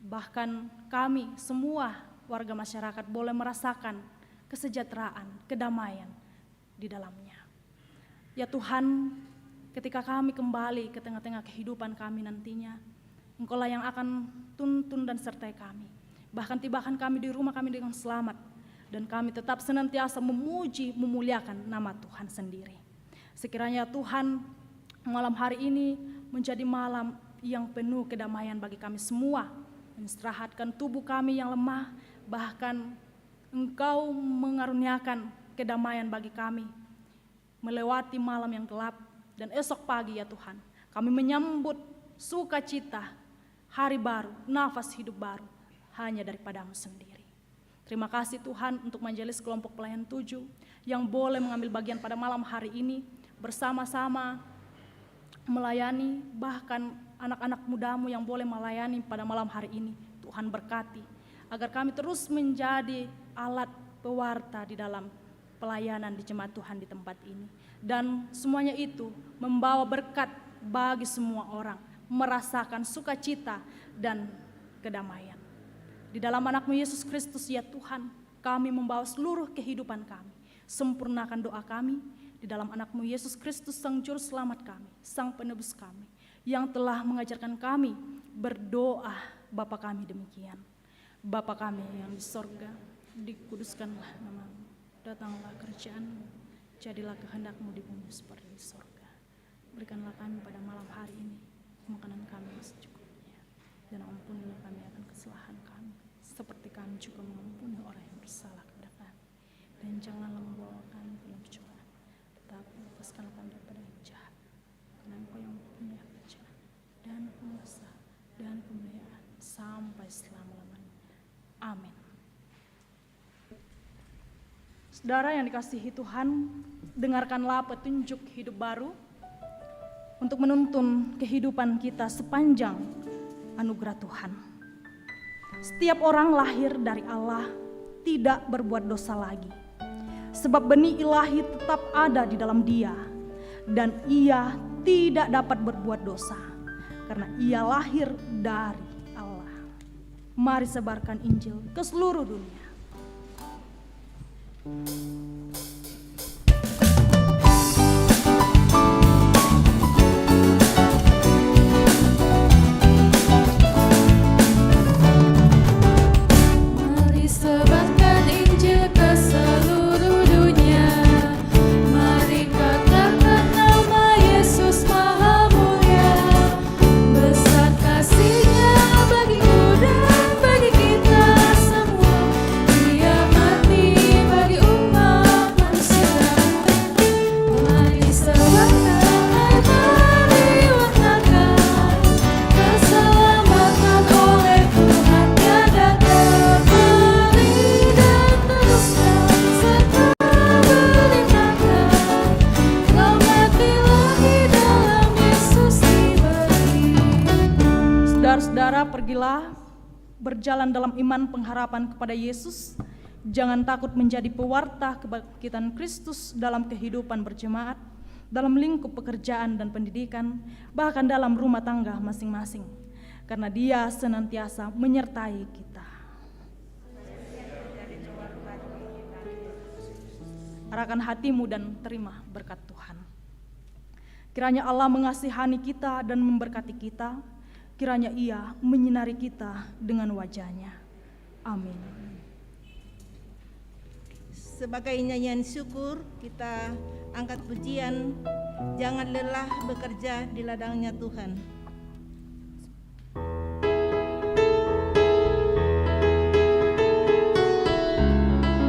Bahkan kami semua warga masyarakat boleh merasakan kesejahteraan, kedamaian di dalamnya. Ya Tuhan, ketika kami kembali ke tengah-tengah kehidupan kami nantinya, Engkau lah yang akan tuntun dan sertai kami. Bahkan tibakan kami di rumah kami dengan selamat, dan kami tetap senantiasa memuji, memuliakan nama Tuhan sendiri. Sekiranya Tuhan, malam hari ini menjadi malam yang penuh kedamaian bagi kami semua. Menistirahatkan tubuh kami yang lemah, bahkan Engkau mengaruniakan kedamaian bagi kami. Melewati malam yang gelap, dan esok pagi ya Tuhan, kami menyambut sukacita, hari baru, nafas hidup baru, hanya daripada-Mu sendiri. Terima kasih Tuhan untuk majelis kelompok pelayan 7 yang boleh mengambil bagian pada malam hari ini, bersama-sama melayani, bahkan anak-anak muda-Mu yang boleh melayani pada malam hari ini. Tuhan berkati, agar kami terus menjadi alat pewarta di dalam pelayanan di jemaat Tuhan di tempat ini. Dan semuanya itu membawa berkat bagi semua orang, merasakan sukacita dan kedamaian. Di dalam anak-Mu Yesus Kristus ya Tuhan, kami membawa seluruh kehidupan kami. Sempurnakan doa kami di dalam anak-Mu Yesus Kristus, Sang Juru Selamat kami, Sang Penebus kami, yang telah mengajarkan kami berdoa Bapa kami demikian. Bapa kami yang di sorga, dikuduskanlah nama-Mu, datanglah kerajaan-Mu, jadilah kehendak-Mu di bumi seperti di sorga. Berikanlah kami pada malam hari ini makanan kami secukupnya, dan ampunilah kami akan kesalahan kami, seperti kami juga mengampuni orang yang bersalah kepada kami. Dan janganlah membawa kami dalam cobaan, tetapi lepaskanlah kami daripada yang sampai selama-lamanya. Amin. Saudara yang dikasihi Tuhan, dengarkanlah petunjuk hidup baru untuk menuntun kehidupan kita sepanjang anugerah Tuhan. Setiap orang lahir dari Allah tidak berbuat dosa lagi, sebab benih ilahi tetap ada di dalam dia, dan ia tidak dapat berbuat dosa, karena ia lahir dari Allah. Mari sebarkan Injil ke seluruh dunia. Mari sebarkan Injil ke seluruh dunia. Mari katakan nama Yesus Maha Mulia. Besar kasih-Nya bagiku dan bagi kita semua. Dia mati bagi umat manusia. Mari sebarkan, mari wartakan keselamatan oleh Tuhan yang datang. Beri dan teruskan serta beritakan selamat ilahi dalam Yesus diberi. Saudara-saudara, pergilah berjalan dalam iman pengharapan kepada Yesus. Jangan takut menjadi pewarta kebangkitan Kristus dalam kehidupan berjemaat, dalam lingkup pekerjaan dan pendidikan, bahkan dalam rumah tangga masing-masing. Karena Dia senantiasa menyertai kita. Arahkan hatimu dan terima berkat Tuhan. Kiranya Allah mengasihani kita dan memberkati kita. Kiranya Ia menyinari kita dengan wajah-Nya. Amin. Sebagai nyanyian syukur, kita angkat pujian, jangan lelah bekerja di ladangnya Tuhan.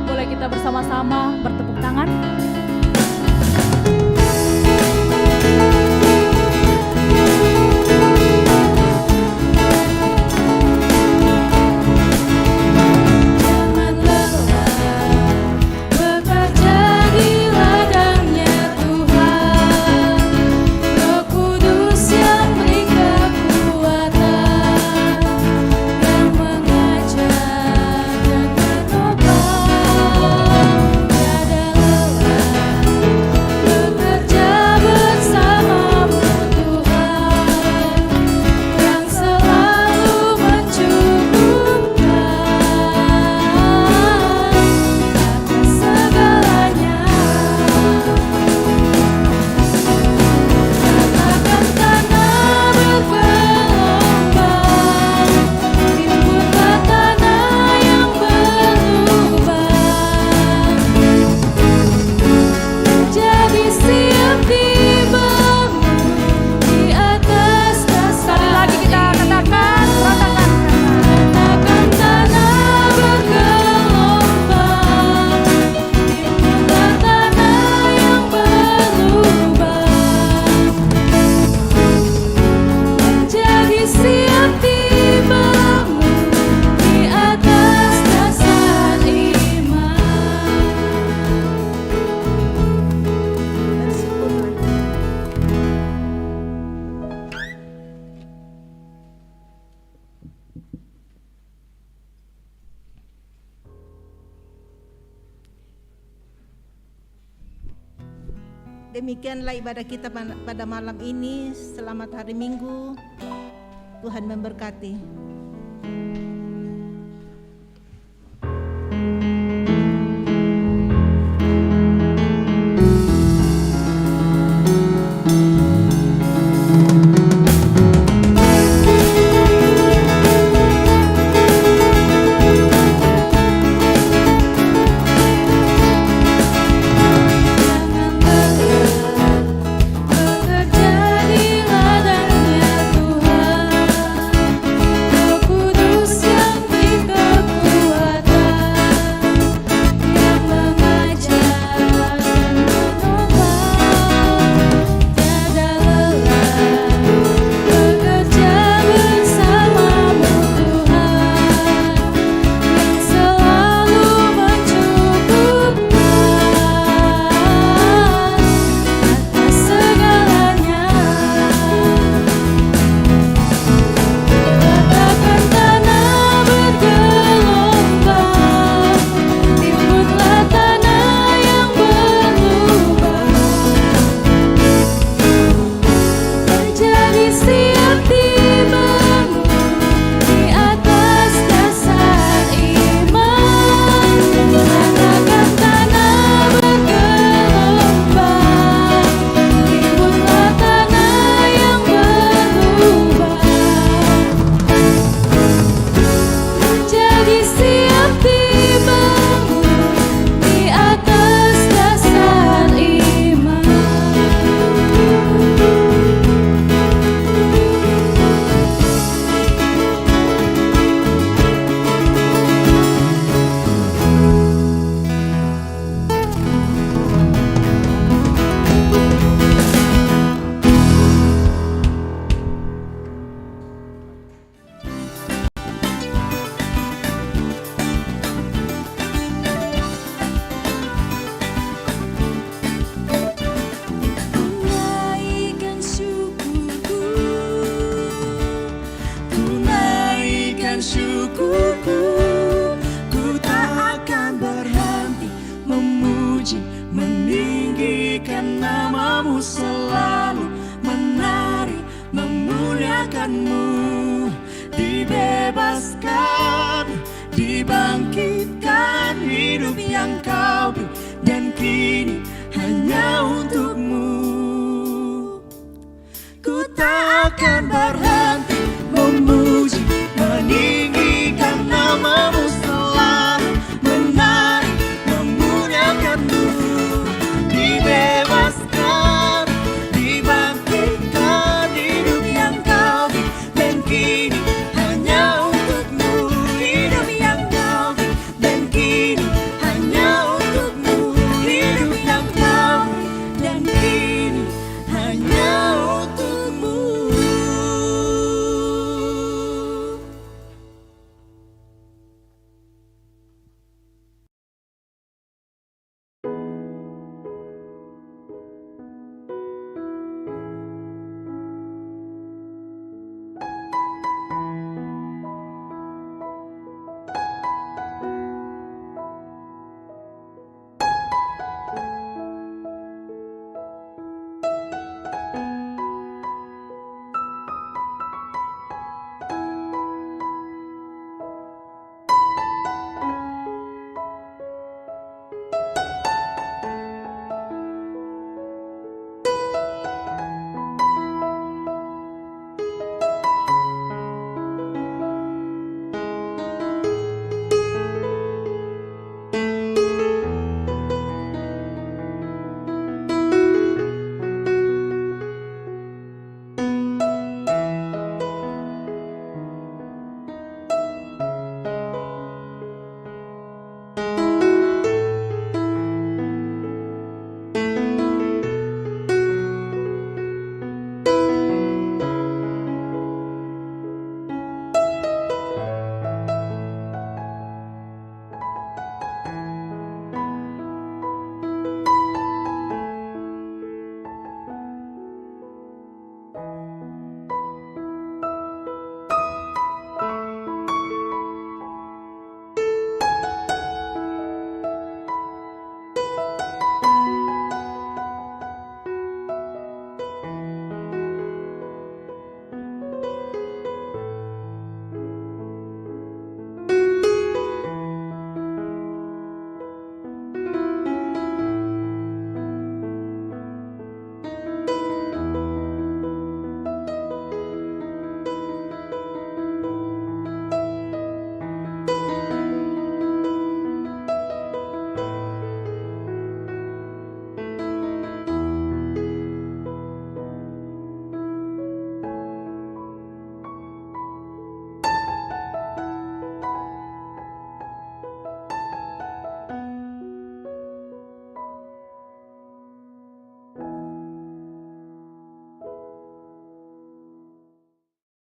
Boleh kita bersama-sama bertepuk tangan. Jangan lelah bekerja di ladangnya Tuhan. Roh Kudus yang beri kekuatan, yang mengajar dan menopang. Tiada lelah bekerja bersamamu Tuhan, yang selalu mencukupkan atas segalanya. Katakan tanah bergelombang, timbullah tanah yang berlubang, menjadi siap dibangun di atas dasar. Sekali lagi kita katakan, ratakan. Katakan tanah bergelombang, timbullah tanah yang berlubang, menjadi siap dibangun di atas dasar iman. Bersyukurlah. Demikianlah ibadah kita pada malam ini. Selamat hari Minggu. Tuhan memberkati. Bekerja di ladangnya Tuhan, Roh Kudus dibangkitkan, hidup yang kau beri dan kini hanya untukmu. Ku tak akan berhenti